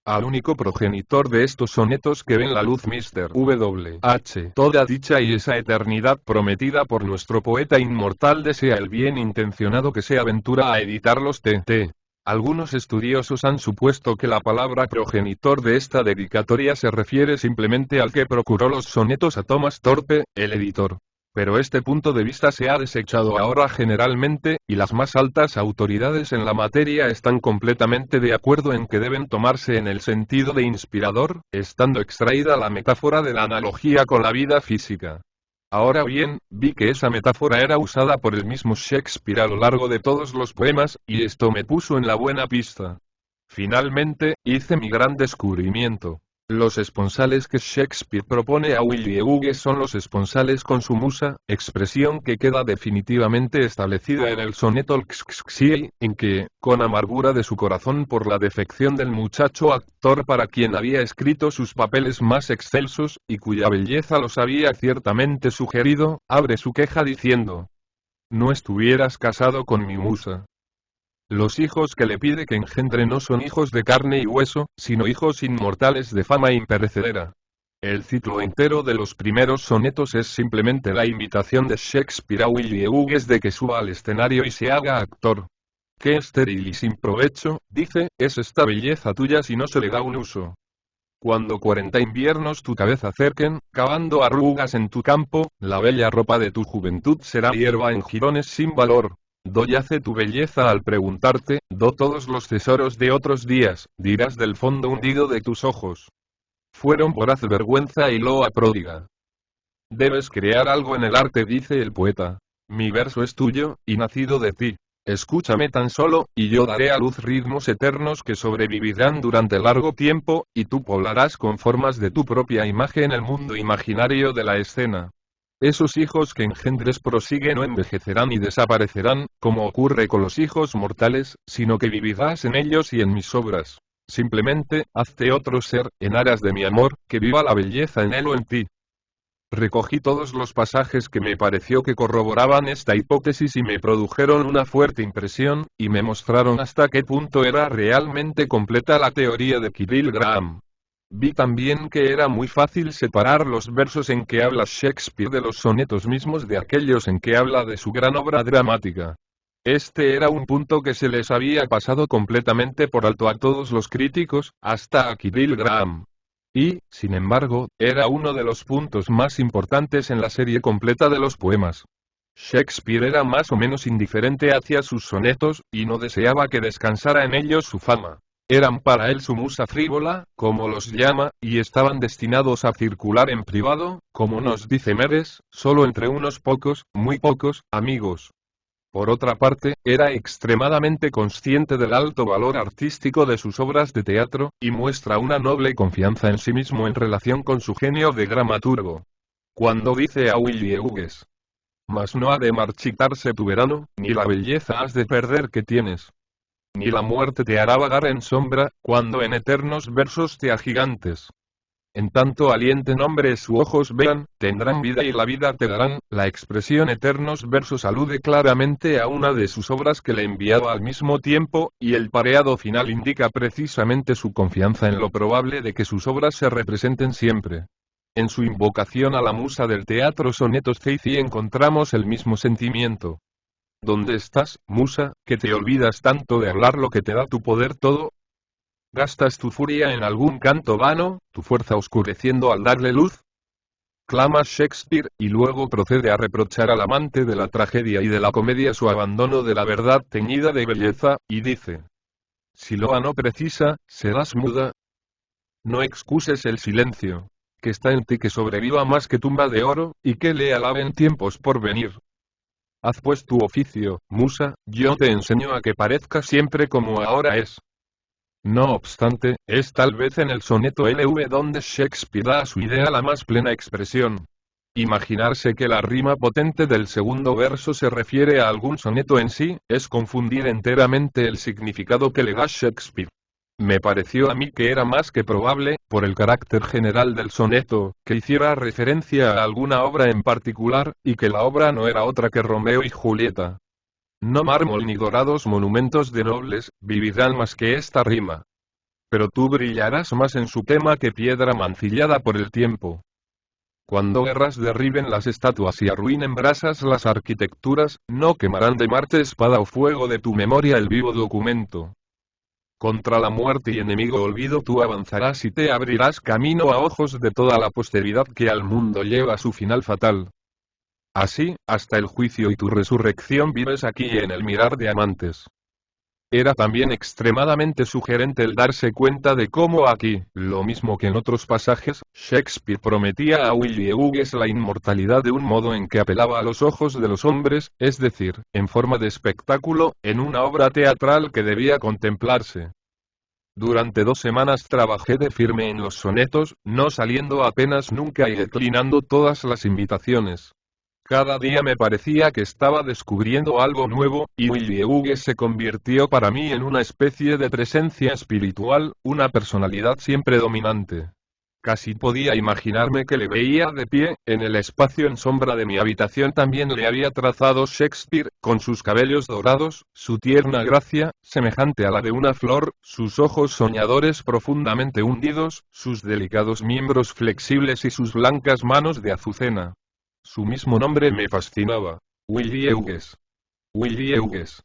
Al único progenitor de estos sonetos que ven la luz Mr. W.H. Toda dicha y esa eternidad prometida por nuestro poeta inmortal desea el bien intencionado que se aventura a editarlos T.T. Algunos estudiosos han supuesto que la palabra progenitor de esta dedicatoria se refiere simplemente al que procuró los sonetos a Thomas Thorpe, el editor. Pero este punto de vista se ha desechado ahora generalmente, y las más altas autoridades en la materia están completamente de acuerdo en que deben tomarse en el sentido de inspirador, estando extraída la metáfora de la analogía con la vida física. Ahora bien, vi que esa metáfora era usada por el mismo Shakespeare a lo largo de todos los poemas, y esto me puso en la buena pista. Finalmente, hice mi gran descubrimiento. Los esponsales que Shakespeare propone a Willie Hughes son los esponsales con su musa, expresión que queda definitivamente establecida en el soneto Lxxxi, en que, con amargura de su corazón por la defección del muchacho actor para quien había escrito sus papeles más excelsos, y cuya belleza los había ciertamente sugerido, abre su queja diciendo: no estuvieras casado con mi musa. Los hijos que le pide que engendre no son hijos de carne y hueso, sino hijos inmortales de fama imperecedera. El ciclo entero de los primeros sonetos es simplemente la invitación de Shakespeare a Willie Hughes de que suba al escenario y se haga actor. Qué estéril y sin provecho, dice, es esta belleza tuya si no se le da un uso. Cuando 40 inviernos tu cabeza cerquen, cavando arrugas en tu campo, la bella ropa de tu juventud será hierba en jirones sin valor. Do yace tu belleza al preguntarte, do todos los tesoros de otros días, dirás del fondo hundido de tus ojos. Fueron voraz vergüenza y loa pródiga. Debes crear algo en el arte, dice el poeta. Mi verso es tuyo, y nacido de ti. Escúchame tan solo, y yo daré a luz ritmos eternos que sobrevivirán durante largo tiempo, y tú poblarás con formas de tu propia imagen el mundo imaginario de la escena. Esos hijos que engendres prosiguen no envejecerán y desaparecerán, como ocurre con los hijos mortales, sino que vivirás en ellos y en mis obras. Simplemente, hazte otro ser, en aras de mi amor, que viva la belleza en él o en ti. Recogí todos los pasajes que me pareció que corroboraban esta hipótesis y me produjeron una fuerte impresión, y me mostraron hasta qué punto era realmente completa la teoría de Kirill Graham. Vi también que era muy fácil separar los versos en que habla Shakespeare de los sonetos mismos de aquellos en que habla de su gran obra dramática. Este era un punto que se les había pasado completamente por alto a todos los críticos, hasta a Kirill Graham. Y, sin embargo, era uno de los puntos más importantes en la serie completa de los poemas. Shakespeare era más o menos indiferente hacia sus sonetos, y no deseaba que descansara en ellos su fama. Eran para él su musa frívola, como los llama, y estaban destinados a circular en privado, como nos dice Meres, solo entre unos pocos, muy pocos, amigos. Por otra parte, era extremadamente consciente del alto valor artístico de sus obras de teatro, y muestra una noble confianza en sí mismo en relación con su genio de dramaturgo. Cuando dice a Willie Hughes: mas no ha de marchitarse tu verano, ni la belleza has de perder que tienes. Ni la muerte te hará vagar en sombra, cuando en eternos versos te agigantes. En tanto alienten hombres u ojos vean, tendrán vida y la vida te darán. La expresión eternos versos alude claramente a una de sus obras que le enviaba al mismo tiempo, y el pareado final indica precisamente su confianza en lo probable de que sus obras se representen siempre. En su invocación a la musa del teatro Sonetos Ceici encontramos el mismo sentimiento. ¿Dónde estás, musa, que te olvidas tanto de hablar lo que te da tu poder todo? ¿Gastas tu furia en algún canto vano, tu fuerza oscureciendo al darle luz? Clama Shakespeare, y luego procede a reprochar al amante de la tragedia y de la comedia su abandono de la verdad teñida de belleza, y dice: si loa no precisa, serás muda. No excuses el silencio, que está en ti que sobreviva más que tumba de oro, y que le alaben tiempos por venir. Haz pues tu oficio, musa, yo te enseño a que parezca siempre como ahora es. No obstante, es tal vez en el soneto LV donde Shakespeare da a su idea la más plena expresión. Imaginarse que la rima potente del segundo verso se refiere a algún soneto en sí, es confundir enteramente el significado que le da Shakespeare. Me pareció a mí que era más que probable, por el carácter general del soneto, que hiciera referencia a alguna obra en particular, y que la obra no era otra que Romeo y Julieta. No mármol ni dorados monumentos de nobles, vivirán más que esta rima. Pero tú brillarás más en su tema que piedra mancillada por el tiempo. Cuando guerras derriben las estatuas y arruinen brasas las arquitecturas, no quemarán de Marte espada o fuego de tu memoria el vivo documento. Contra la muerte y enemigo olvido tú avanzarás y te abrirás camino a ojos de toda la posteridad que al mundo lleva a su final fatal. Así, hasta el juicio y tu resurrección vives aquí en el mirar de amantes. Era también extremadamente sugerente el darse cuenta de cómo aquí, lo mismo que en otros pasajes, Shakespeare prometía a Willie Hughes la inmortalidad de un modo en que apelaba a los ojos de los hombres, es decir, en forma de espectáculo, en una obra teatral que debía contemplarse. Durante 2 semanas trabajé de firme en los sonetos, no saliendo apenas nunca y declinando todas las invitaciones. Cada día me parecía que estaba descubriendo algo nuevo, y Willie Hughes se convirtió para mí en una especie de presencia espiritual, una personalidad siempre dominante. Casi podía imaginarme que le veía de pie, en el espacio en sombra de mi habitación también le había trazado Shakespeare, con sus cabellos dorados, su tierna gracia, semejante a la de una flor, sus ojos soñadores profundamente hundidos, sus delicados miembros flexibles y sus blancas manos de azucena. Su mismo nombre me fascinaba. Willie Hughes. Willie Hughes.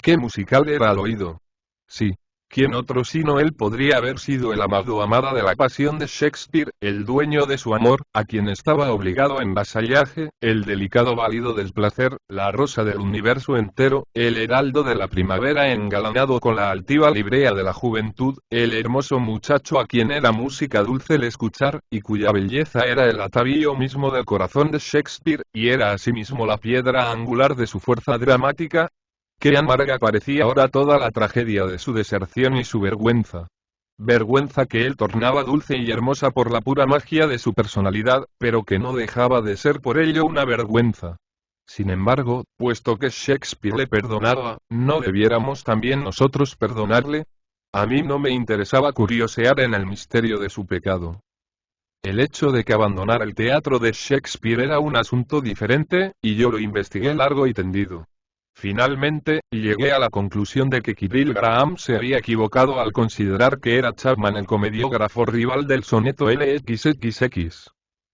Qué musical era al oído. Sí. ¿Quién otro sino él podría haber sido el amado o amada de la pasión de Shakespeare, el dueño de su amor, a quien estaba obligado en vasallaje, el delicado válido del placer, la rosa del universo entero, el heraldo de la primavera engalanado con la altiva librea de la juventud, el hermoso muchacho a quien era música dulce el escuchar, y cuya belleza era el atavío mismo del corazón de Shakespeare, y era asimismo la piedra angular de su fuerza dramática? Qué amarga parecía ahora toda la tragedia de su deserción y su vergüenza. Vergüenza que él tornaba dulce y hermosa por la pura magia de su personalidad, pero que no dejaba de ser por ello una vergüenza. Sin embargo, puesto que Shakespeare le perdonaba, ¿no debiéramos también nosotros perdonarle? A mí no me interesaba curiosear en el misterio de su pecado. El hecho de que abandonara el teatro de Shakespeare era un asunto diferente, y yo lo investigué largo y tendido. Finalmente, llegué a la conclusión de que Kirill Graham se había equivocado al considerar que era Chapman el comediógrafo rival del soneto LXXX.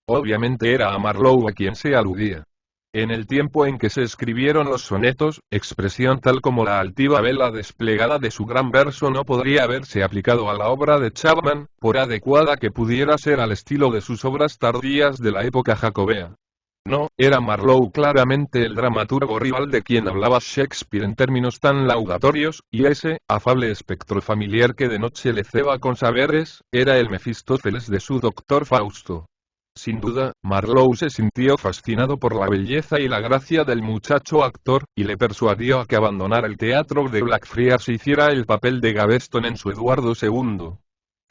Obviamente era a Marlowe a quien se aludía. En el tiempo en que se escribieron los sonetos, expresión tal como la altiva vela desplegada de su gran verso no podría haberse aplicado a la obra de Chapman, por adecuada que pudiera ser al estilo de sus obras tardías de la época jacobea. No, era Marlowe claramente el dramaturgo rival de quien hablaba Shakespeare en términos tan laudatorios, y ese afable espectro familiar que de noche le ceba con saberes, era el Mefistófeles de su Doctor Fausto. Sin duda, Marlowe se sintió fascinado por la belleza y la gracia del muchacho actor, y le persuadió a que abandonara el teatro de Blackfriars y hiciera el papel de Gaveston en su Eduardo II.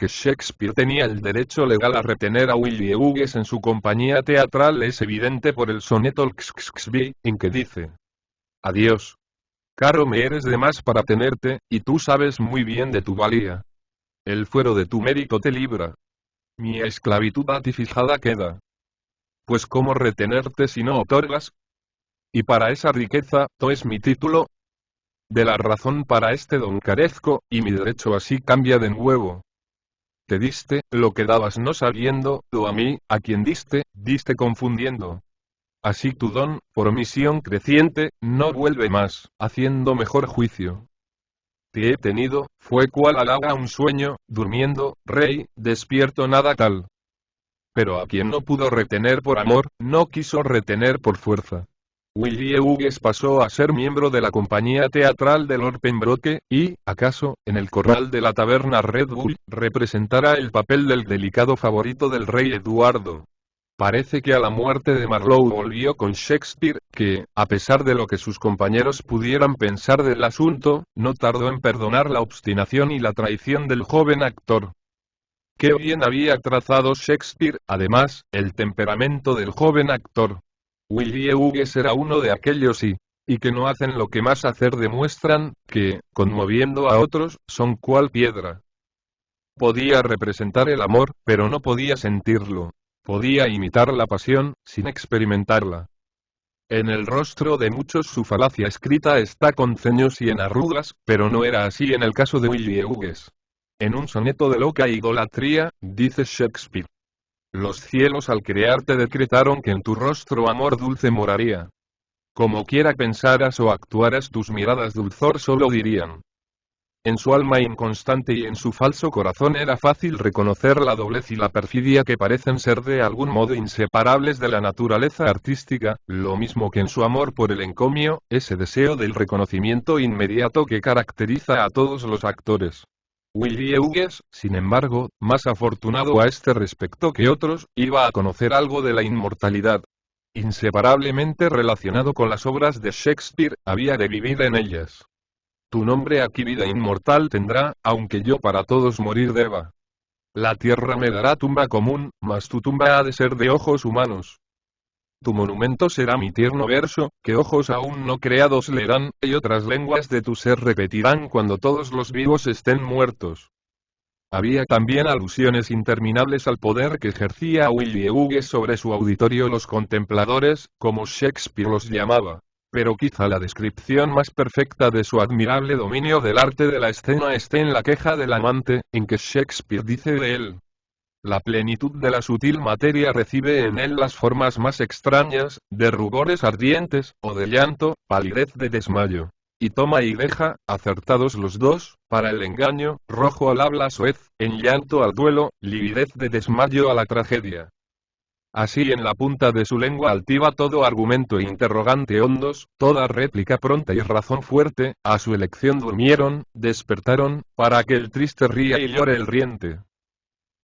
Que Shakespeare tenía el derecho legal a retener a Willie Hughes en su compañía teatral es evidente por el soneto LXXB, en que dice: Adiós. Caro me eres de más para tenerte, y tú sabes muy bien de tu valía. El fuero de tu mérito te libra. Mi esclavitud a ti fijada queda. Pues cómo retenerte si no otorgas. Y para esa riqueza, ¿to es mi título? De la razón para este don carezco, y mi derecho así cambia de nuevo. Te diste, lo que dabas no sabiendo, o a mí, a quien diste, diste confundiendo. Así tu don, por omisión creciente, no vuelve más, haciendo mejor juicio. Te he tenido, fue cual halaga un sueño, durmiendo, rey, despierto nada tal. Pero a quien no pudo retener por amor, no quiso retener por fuerza. Willie Hughes pasó a ser miembro de la compañía teatral de Lord Pembroke, y, acaso, en el corral de la taberna Red Bull, representará el papel del delicado favorito del rey Eduardo. Parece que a la muerte de Marlowe volvió con Shakespeare, que, a pesar de lo que sus compañeros pudieran pensar del asunto, no tardó en perdonar la obstinación y la traición del joven actor. Qué bien había trazado Shakespeare, además, el temperamento del joven actor. Willie Hughes era uno de aquellos y que no hacen lo que más hacer demuestran, que, conmoviendo a otros, son cual piedra. Podía representar el amor, pero no podía sentirlo. Podía imitar la pasión, sin experimentarla. En el rostro de muchos su falacia escrita está con ceños y en arrugas, pero no era así en el caso de Willie Hughes. En un soneto de loca idolatría, dice Shakespeare: los cielos al crearte decretaron que en tu rostro amor dulce moraría. Como quiera pensaras o actuaras tus miradas dulzor solo dirían. En su alma inconstante y en su falso corazón era fácil reconocer la doblez y la perfidia que parecen ser de algún modo inseparables de la naturaleza artística, lo mismo que en su amor por el encomio, ese deseo del reconocimiento inmediato que caracteriza a todos los actores. Willie Hughes, sin embargo, más afortunado a este respecto que otros, iba a conocer algo de la inmortalidad. Inseparablemente relacionado con las obras de Shakespeare, había de vivir en ellas. Tu nombre aquí vida inmortal tendrá, aunque yo para todos morir deba. La tierra me dará tumba común, mas tu tumba ha de ser de ojos humanos. Tu monumento será mi tierno verso, que ojos aún no creados leerán, y otras lenguas de tu ser repetirán cuando todos los vivos estén muertos. Había también alusiones interminables al poder que ejercía Willie Hughes sobre su auditorio, los contempladores, como Shakespeare los llamaba. Pero quizá la descripción más perfecta de su admirable dominio del arte de la escena esté en la queja del amante, en que Shakespeare dice de él: la plenitud de la sutil materia recibe en él las formas más extrañas, de rubores ardientes, o de llanto, palidez de desmayo. Y toma y deja, acertados los dos, para el engaño, rojo al habla soez, en llanto al duelo, lividez de desmayo a la tragedia. Así en la punta de su lengua altiva todo argumento e interrogante hondos, toda réplica pronta y razón fuerte, a su elección durmieron, despertaron, para que el triste ría y llore el riente.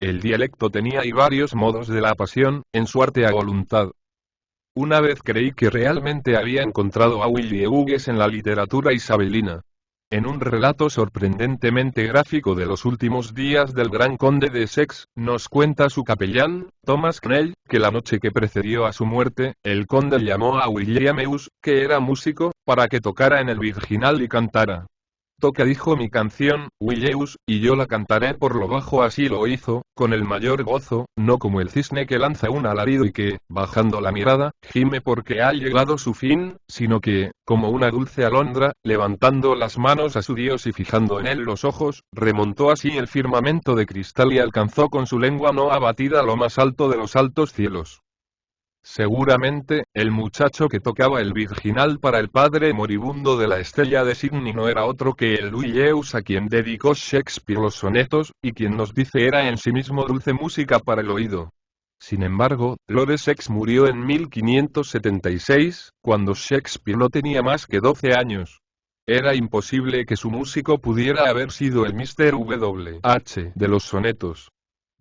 El dialecto tenía y varios modos de la pasión, en su arte a voluntad. Una vez creí que realmente había encontrado a Willie Hughes en la literatura isabelina. En un relato sorprendentemente gráfico de los últimos días del gran conde de Essex, nos cuenta su capellán, Thomas Knell, que la noche que precedió a su muerte, el conde llamó a William Hughes, que era músico, para que tocara en el virginal y cantara. Toca, dijo, mi canción, Willeus, y yo la cantaré por lo bajo. Así lo hizo, con el mayor gozo, no como el cisne que lanza un alarido y que, bajando la mirada, gime porque ha llegado su fin, sino que, como una dulce alondra, levantando las manos a su Dios y fijando en él los ojos, remontó así el firmamento de cristal y alcanzó con su lengua no abatida lo más alto de los altos cielos. Seguramente, el muchacho que tocaba el virginal para el padre moribundo de la estrella de Sydney no era otro que el Willeus a quien dedicó Shakespeare los sonetos, y quien nos dice era en sí mismo dulce música para el oído. Sin embargo, Lord Essex murió en 1576, cuando Shakespeare no tenía más que 12 años. Era imposible que su músico pudiera haber sido el Mr. W.H. de los sonetos.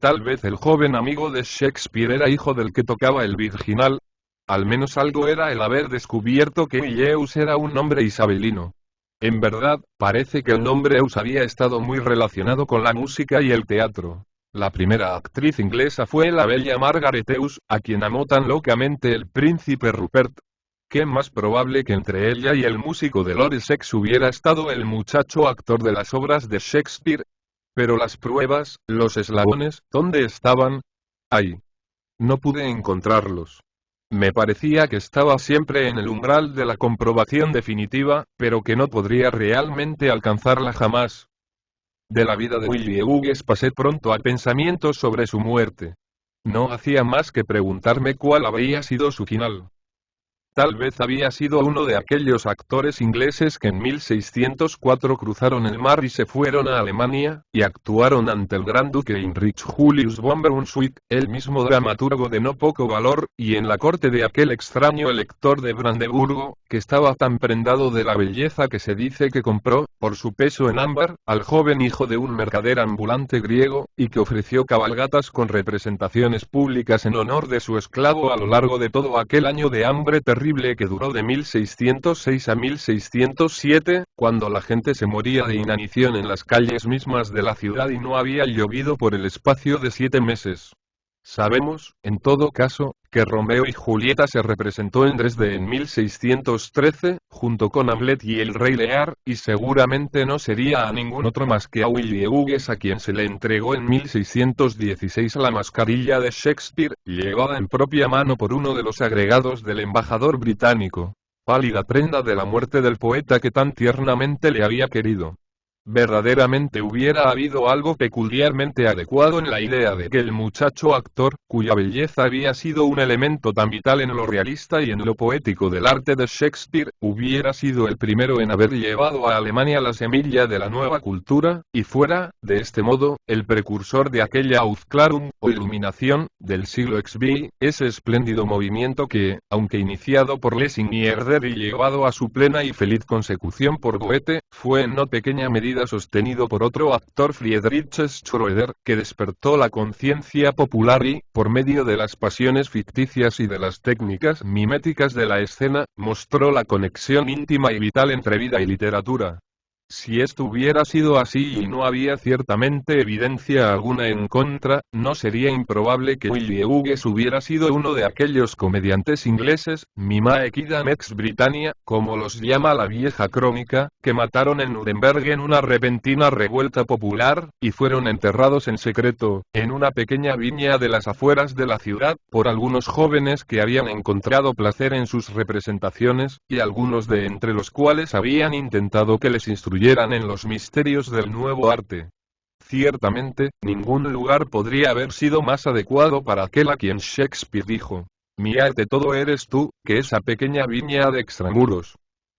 Tal vez el joven amigo de Shakespeare era hijo del que tocaba el virginal. Al menos algo era el haber descubierto que Willeus era un nombre isabelino. En verdad, parece que el nombre Eus había estado muy relacionado con la música y el teatro. La primera actriz inglesa fue la bella Margaret Eus, a quien amó tan locamente el príncipe Rupert. ¿Qué más probable que entre ella y el músico de Lord Essex hubiera estado el muchacho actor de las obras de Shakespeare? Pero las pruebas, los eslabones, ¿dónde estaban? Ahí. No pude encontrarlos. Me parecía que estaba siempre en el umbral de la comprobación definitiva, pero que no podría realmente alcanzarla jamás. De la vida de Willeus pasé pronto a pensamientos sobre su muerte. No hacía más que preguntarme cuál había sido su final. Tal vez había sido uno de aquellos actores ingleses que en 1604 cruzaron el mar y se fueron a Alemania, y actuaron ante el gran duque Heinrich Julius von Brunswick, el mismo dramaturgo de no poco valor, y en la corte de aquel extraño elector de Brandeburgo, que estaba tan prendado de la belleza que se dice que compró, por su peso en ámbar, al joven hijo de un mercader ambulante griego, y que ofreció cabalgatas con representaciones públicas en honor de su esclavo a lo largo de todo aquel año de hambre terrible que duró de 1606 a 1607, cuando la gente se moría de inanición en las calles mismas de la ciudad y no había llovido por el espacio de 7 meses. Sabemos, en todo caso, que Romeo y Julieta se representó en Dresde en 1613, junto con Hamlet y el Rey Lear, y seguramente no sería a ningún otro más que a Willeus a quien se le entregó en 1616 la mascarilla de Shakespeare, llevada en propia mano por uno de los agregados del embajador británico. Pálida prenda de la muerte del poeta que tan tiernamente le había querido. Verdaderamente hubiera habido algo peculiarmente adecuado en la idea de que el muchacho actor, cuya belleza había sido un elemento tan vital en lo realista y en lo poético del arte de Shakespeare, hubiera sido el primero en haber llevado a Alemania la semilla de la nueva cultura, y fuera, de este modo, el precursor de aquella Aufklärung, o iluminación, del siglo XV, ese espléndido movimiento que, aunque iniciado por Lessing y Herder y llevado a su plena y feliz consecución por Goethe, fue en no pequeña medida sostenido por otro actor, Friedrich Schroeder, que despertó la conciencia popular y, por medio de las pasiones ficticias y de las técnicas miméticas de la escena, mostró la conexión íntima y vital entre vida y literatura. Si esto hubiera sido así y no había ciertamente evidencia alguna en contra, no sería improbable que Willeus hubiera sido uno de aquellos comediantes ingleses, mima equidam ex Britannia, como los llama la vieja crónica, que mataron en Nuremberg en una repentina revuelta popular, y fueron enterrados en secreto, en una pequeña viña de las afueras de la ciudad, por algunos jóvenes que habían encontrado placer en sus representaciones, y algunos de entre los cuales habían intentado que les instruyeran en los misterios del nuevo arte. Ciertamente, ningún lugar podría haber sido más adecuado para aquel a quien Shakespeare dijo: mi arte todo eres tú, que esa pequeña viña de extramuros.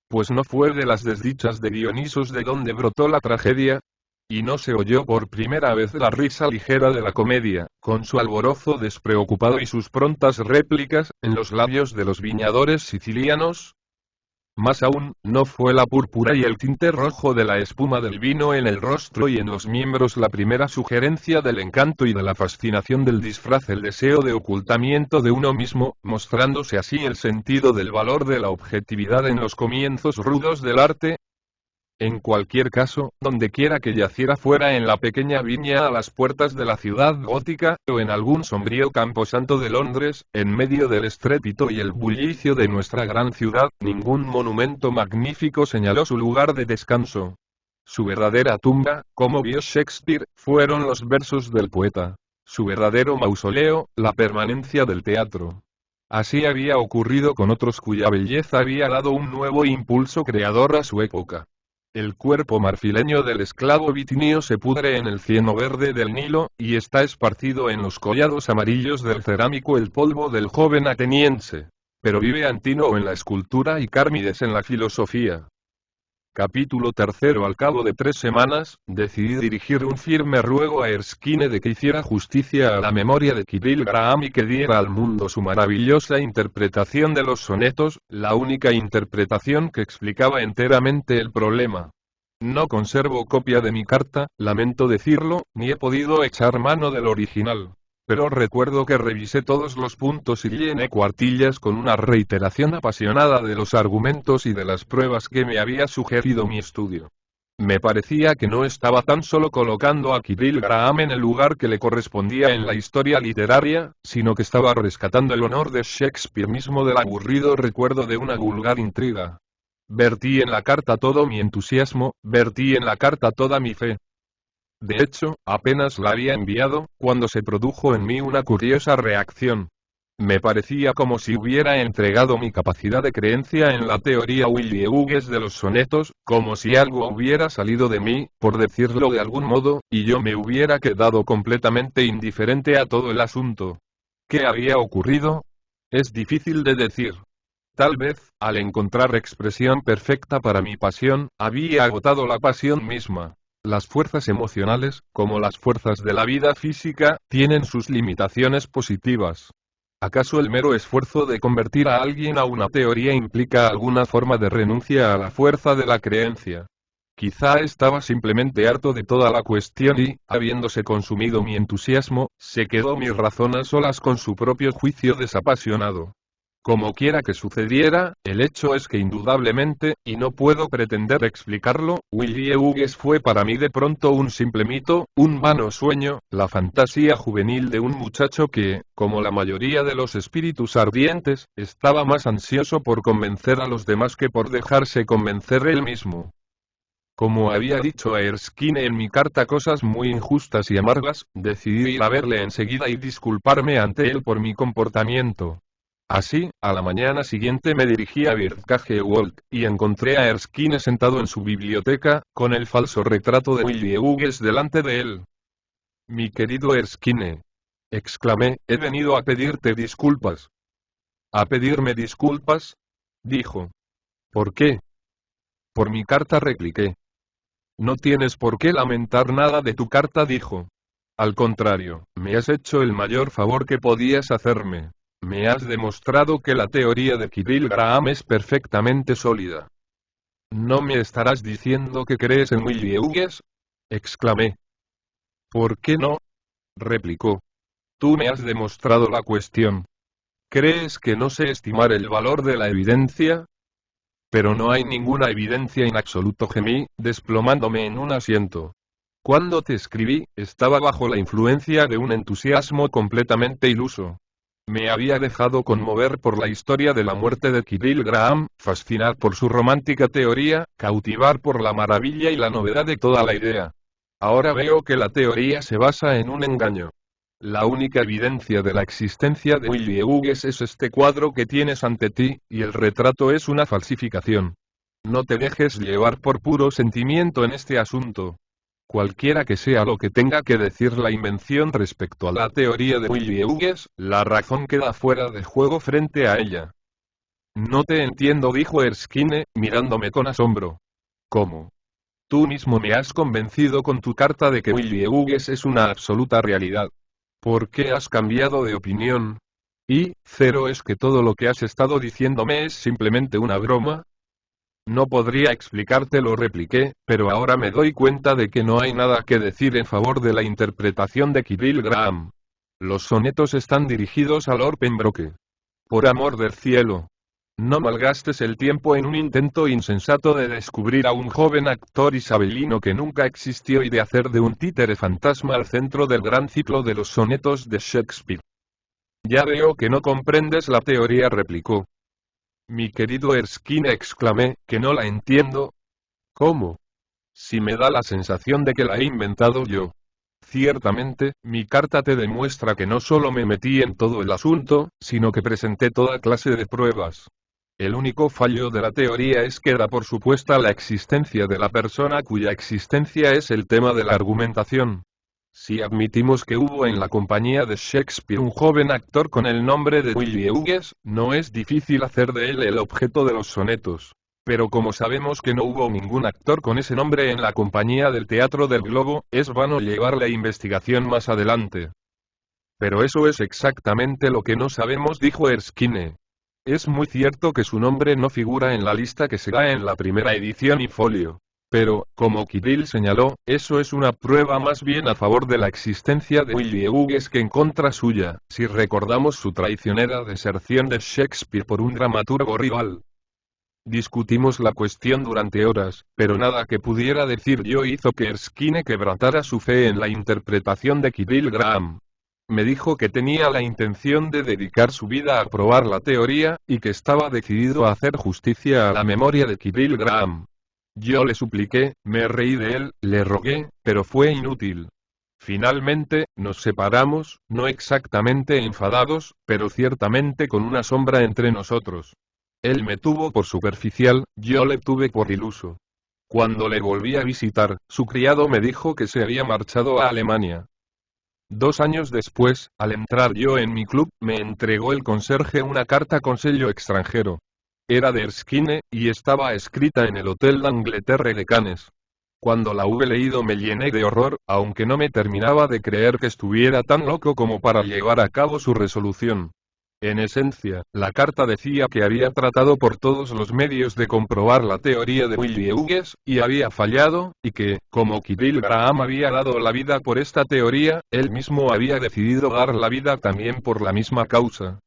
Pues no fue de las desdichas de Dionisos de donde brotó la tragedia, y no se oyó por primera vez la risa ligera de la comedia, con su alborozo despreocupado y sus prontas réplicas, en los labios de los viñadores sicilianos. Más aún, no fue la púrpura y el tinte rojo de la espuma del vino en el rostro y en los miembros la primera sugerencia del encanto y de la fascinación del disfraz, el deseo de ocultamiento de uno mismo, mostrándose así el sentido del valor de la objetividad en los comienzos rudos del arte. En cualquier caso, dondequiera que yaciera, fuera en la pequeña viña a las puertas de la ciudad gótica, o en algún sombrío camposanto de Londres, en medio del estrépito y el bullicio de nuestra gran ciudad, ningún monumento magnífico señaló su lugar de descanso. Su verdadera tumba, como vio Shakespeare, fueron los versos del poeta. Su verdadero mausoleo, la permanencia del teatro. Así había ocurrido con otros cuya belleza había dado un nuevo impulso creador a su época. El cuerpo marfileño del esclavo bitinio se pudre en el cieno verde del Nilo, y está esparcido en los collados amarillos del cerámico el polvo del joven ateniense. Pero vive Antino en la escultura y Cármides en la filosofía. Capítulo 3. Al cabo de 3 semanas, decidí dirigir un firme ruego a Erskine de que hiciera justicia a la memoria de Kirill Graham y que diera al mundo su maravillosa interpretación de los sonetos, la única interpretación que explicaba enteramente el problema. No conservo copia de mi carta, lamento decirlo, ni he podido echar mano del original. Pero recuerdo que revisé todos los puntos y llené cuartillas con una reiteración apasionada de los argumentos y de las pruebas que me había sugerido mi estudio. Me parecía que no estaba tan solo colocando a Kirill Graham en el lugar que le correspondía en la historia literaria, sino que estaba rescatando el honor de Shakespeare mismo del aburrido recuerdo de una vulgar intriga. Vertí en la carta todo mi entusiasmo, vertí en la carta toda mi fe. De hecho, apenas la había enviado, cuando se produjo en mí una curiosa reacción. Me parecía como si hubiera entregado mi capacidad de creencia en la teoría Willie Hughes de los sonetos, como si algo hubiera salido de mí, por decirlo de algún modo, y yo me hubiera quedado completamente indiferente a todo el asunto. ¿Qué había ocurrido? Es difícil de decir. Tal vez, al encontrar expresión perfecta para mi pasión, había agotado la pasión misma. Las fuerzas emocionales, como las fuerzas de la vida física, tienen sus limitaciones positivas. ¿Acaso el mero esfuerzo de convertir a alguien a una teoría implica alguna forma de renuncia a la fuerza de la creencia? Quizá estaba simplemente harto de toda la cuestión y, habiéndose consumido mi entusiasmo, se quedó mi razón a solas con su propio juicio desapasionado. Como quiera que sucediera, el hecho es que indudablemente, y no puedo pretender explicarlo, Willie Hughes fue para mí de pronto un simple mito, un vano sueño, la fantasía juvenil de un muchacho que, como la mayoría de los espíritus ardientes, estaba más ansioso por convencer a los demás que por dejarse convencer él mismo. Como había dicho a Erskine en mi carta cosas muy injustas y amargas, decidí ir a verle enseguida y disculparme ante él por mi comportamiento. Así, a la mañana siguiente me dirigí a Birdcage Walk, y encontré a Erskine sentado en su biblioteca, con el falso retrato de Willie Hughes delante de él. Mi querido Erskine, exclamé, he venido a pedirte disculpas. ¿A pedirme disculpas? Dijo. ¿Por qué? Por mi carta, repliqué. No tienes por qué lamentar nada de tu carta, dijo. Al contrario, me has hecho el mayor favor que podías hacerme. Me has demostrado que la teoría de Kirill Graham es perfectamente sólida. ¿No me estarás diciendo que crees en Willie Hughes? Exclamé. ¿Por qué no? Replicó. Tú me has demostrado la cuestión. ¿Crees que no sé estimar el valor de la evidencia? Pero no hay ninguna evidencia en absoluto, gemí, desplomándome en un asiento. Cuando te escribí, estaba bajo la influencia de un entusiasmo completamente iluso. Me había dejado conmover por la historia de la muerte de Kirill Graham, fascinar por su romántica teoría, cautivar por la maravilla y la novedad de toda la idea. Ahora veo que la teoría se basa en un engaño. La única evidencia de la existencia de Willie Hughes es este cuadro que tienes ante ti, y el retrato es una falsificación. No te dejes llevar por puro sentimiento en este asunto. Cualquiera que sea lo que tenga que decir la invención respecto a la teoría de Willie Hughes, la razón queda fuera de juego frente a ella. No te entiendo, dijo Erskine, mirándome con asombro. ¿Cómo? Tú mismo me has convencido con tu carta de que Willie Hughes es una absoluta realidad. ¿Por qué has cambiado de opinión? ¿Y, cero, es que todo lo que has estado diciéndome es simplemente una broma? No podría explicártelo, repliqué, pero ahora me doy cuenta de que no hay nada que decir en favor de la interpretación de Kirill Graham. Los sonetos están dirigidos a Lord Pembroke. Por amor del cielo, no malgastes el tiempo en un intento insensato de descubrir a un joven actor isabelino que nunca existió y de hacer de un títere fantasma al centro del gran ciclo de los sonetos de Shakespeare. Ya veo que no comprendes la teoría, replicó. Mi querido Erskine, exclamé, que no la entiendo. ¿Cómo? Si me da la sensación de que la he inventado yo. Ciertamente, mi carta te demuestra que no solo me metí en todo el asunto, sino que presenté toda clase de pruebas. El único fallo de la teoría es que da por supuesta la existencia de la persona cuya existencia es el tema de la argumentación. Si admitimos que hubo en la compañía de Shakespeare un joven actor con el nombre de Willie Hughes, no es difícil hacer de él el objeto de los sonetos. Pero como sabemos que no hubo ningún actor con ese nombre en la compañía del Teatro del Globo, es vano llevar la investigación más adelante. Pero eso es exactamente lo que no sabemos, dijo Erskine. Es muy cierto que su nombre no figura en la lista que se da en la primera edición y folio. Pero, como Kirill señaló, eso es una prueba más bien a favor de la existencia de Willie Hughes que en contra suya, si recordamos su traicionera deserción de Shakespeare por un dramaturgo rival. Discutimos la cuestión durante horas, pero nada que pudiera decir yo hizo que Erskine quebrantara su fe en la interpretación de Kirill Graham. Me dijo que tenía la intención de dedicar su vida a probar la teoría, y que estaba decidido a hacer justicia a la memoria de Kirill Graham. Yo le supliqué, me reí de él, le rogué, pero fue inútil. Finalmente, nos separamos, no exactamente enfadados, pero ciertamente con una sombra entre nosotros. Él me tuvo por superficial, yo le tuve por iluso. Cuando le volví a visitar, su criado me dijo que se había marchado a Alemania. 2 años después, al entrar yo en mi club, me entregó el conserje una carta con sello extranjero. Era de Erskine, y estaba escrita en el Hotel d'Angleterre de Cannes. Cuando la hube leído me llené de horror, aunque no me terminaba de creer que estuviera tan loco como para llevar a cabo su resolución. En esencia, la carta decía que había tratado por todos los medios de comprobar la teoría de Willie Hughes, y había fallado, y que, como Kirill Graham había dado la vida por esta teoría, él mismo había decidido dar la vida también por la misma causa.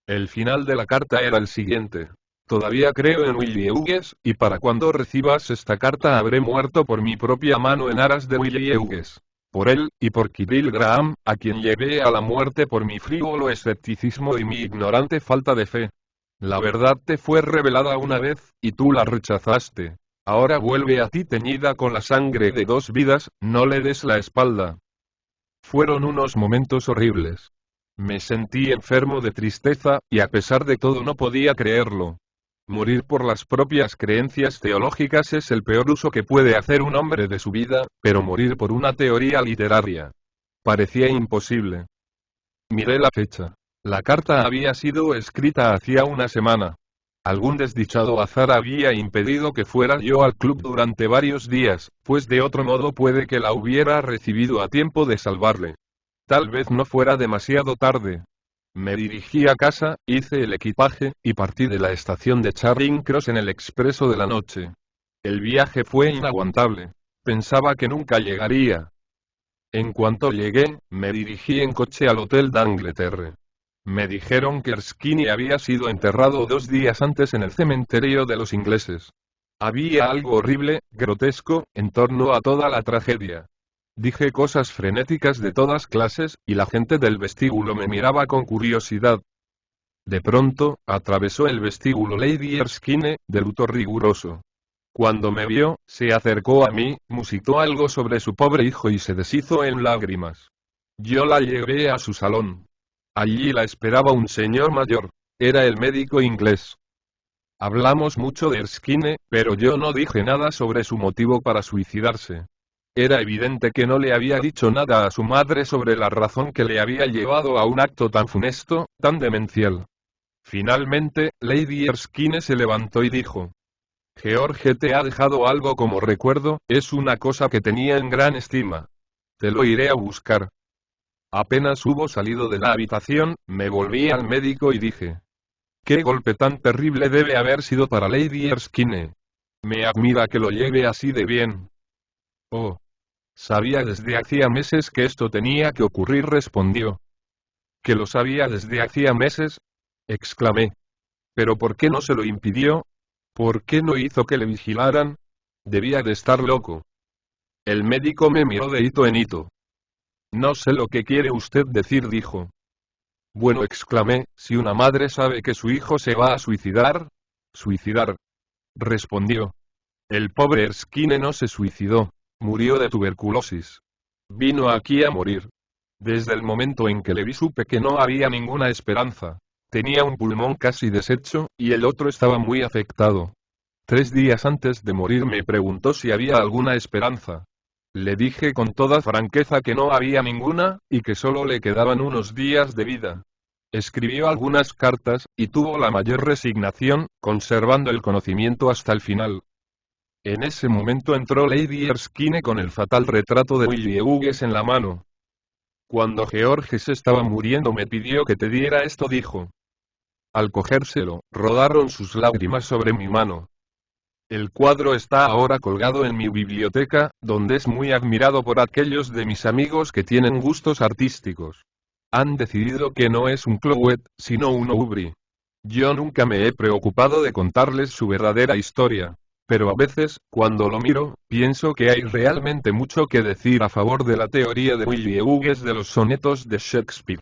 El final de la carta era el siguiente. Todavía creo en Willie Hughes, y para cuando recibas esta carta habré muerto por mi propia mano en aras de Willie Hughes. Por él, y por Kirill Graham, a quien llevé a la muerte por mi frívolo escepticismo y mi ignorante falta de fe. La verdad te fue revelada una vez, y tú la rechazaste. Ahora vuelve a ti teñida con la sangre de 2 vidas, no le des la espalda. Fueron unos momentos horribles. Me sentí enfermo de tristeza, y a pesar de todo no podía creerlo. Morir por las propias creencias teológicas es el peor uso que puede hacer un hombre de su vida, pero morir por una teoría literaria parecía imposible. Miré la fecha. La carta había sido escrita hacía una semana. Algún desdichado azar había impedido que fuera yo al club durante varios días, pues de otro modo puede que la hubiera recibido a tiempo de salvarle. Tal vez no fuera demasiado tarde. Me dirigí a casa, hice el equipaje, y partí de la estación de Charing Cross en el expreso de la noche. El viaje fue inaguantable. Pensaba que nunca llegaría. En cuanto llegué, me dirigí en coche al Hotel d'Angleterre. Me dijeron que Erskine había sido enterrado 2 días antes en el cementerio de los ingleses. Había algo horrible, grotesco, en torno a toda la tragedia. Dije cosas frenéticas de todas clases, y la gente del vestíbulo me miraba con curiosidad. De pronto, atravesó el vestíbulo Lady Erskine, de luto riguroso. Cuando me vio, se acercó a mí, musitó algo sobre su pobre hijo y se deshizo en lágrimas. Yo la llevé a su salón. Allí la esperaba un señor mayor. Era el médico inglés. Hablamos mucho de Erskine, pero yo no dije nada sobre su motivo para suicidarse. Era evidente que no le había dicho nada a su madre sobre la razón que le había llevado a un acto tan funesto, tan demencial. Finalmente, Lady Erskine se levantó y dijo: George te ha dejado algo como recuerdo, es una cosa que tenía en gran estima. Te lo iré a buscar. Apenas hubo salido de la habitación, me volví al médico y dije: ¿Qué golpe tan terrible debe haber sido para Lady Erskine? Me admira que lo lleve así de bien. Oh. Sabía desde hacía meses que esto tenía que ocurrir, respondió. ¿Que lo sabía desde hacía meses? Exclamé. ¿Pero por qué no se lo impidió? ¿Por qué no hizo que le vigilaran? Debía de estar loco. El médico me miró de hito en hito. No sé lo que quiere usted decir, dijo. Bueno, exclamé, si una madre sabe que su hijo se va a suicidar. Suicidar. Respondió. El pobre Erskine no se suicidó. Murió de tuberculosis. Vino aquí a morir. Desde el momento en que le vi supe que no había ninguna esperanza. Tenía un pulmón casi deshecho, y el otro estaba muy afectado. 3 días antes de morir me preguntó si había alguna esperanza. Le dije con toda franqueza que no había ninguna, y que solo le quedaban unos días de vida. Escribió algunas cartas, y tuvo la mayor resignación, conservando el conocimiento hasta el final. En ese momento entró Lady Erskine con el fatal retrato de Willie Hughes en la mano. Cuando Georges estaba muriendo me pidió que te diera esto, dijo. Al cogérselo, rodaron sus lágrimas sobre mi mano. El cuadro está ahora colgado en mi biblioteca, donde es muy admirado por aquellos de mis amigos que tienen gustos artísticos. Han decidido que no es un Clouet, sino un Aubry. Yo nunca me he preocupado de contarles su verdadera historia. Pero a veces, cuando lo miro, pienso que hay realmente mucho que decir a favor de la teoría de Willie Hughes de los sonetos de Shakespeare.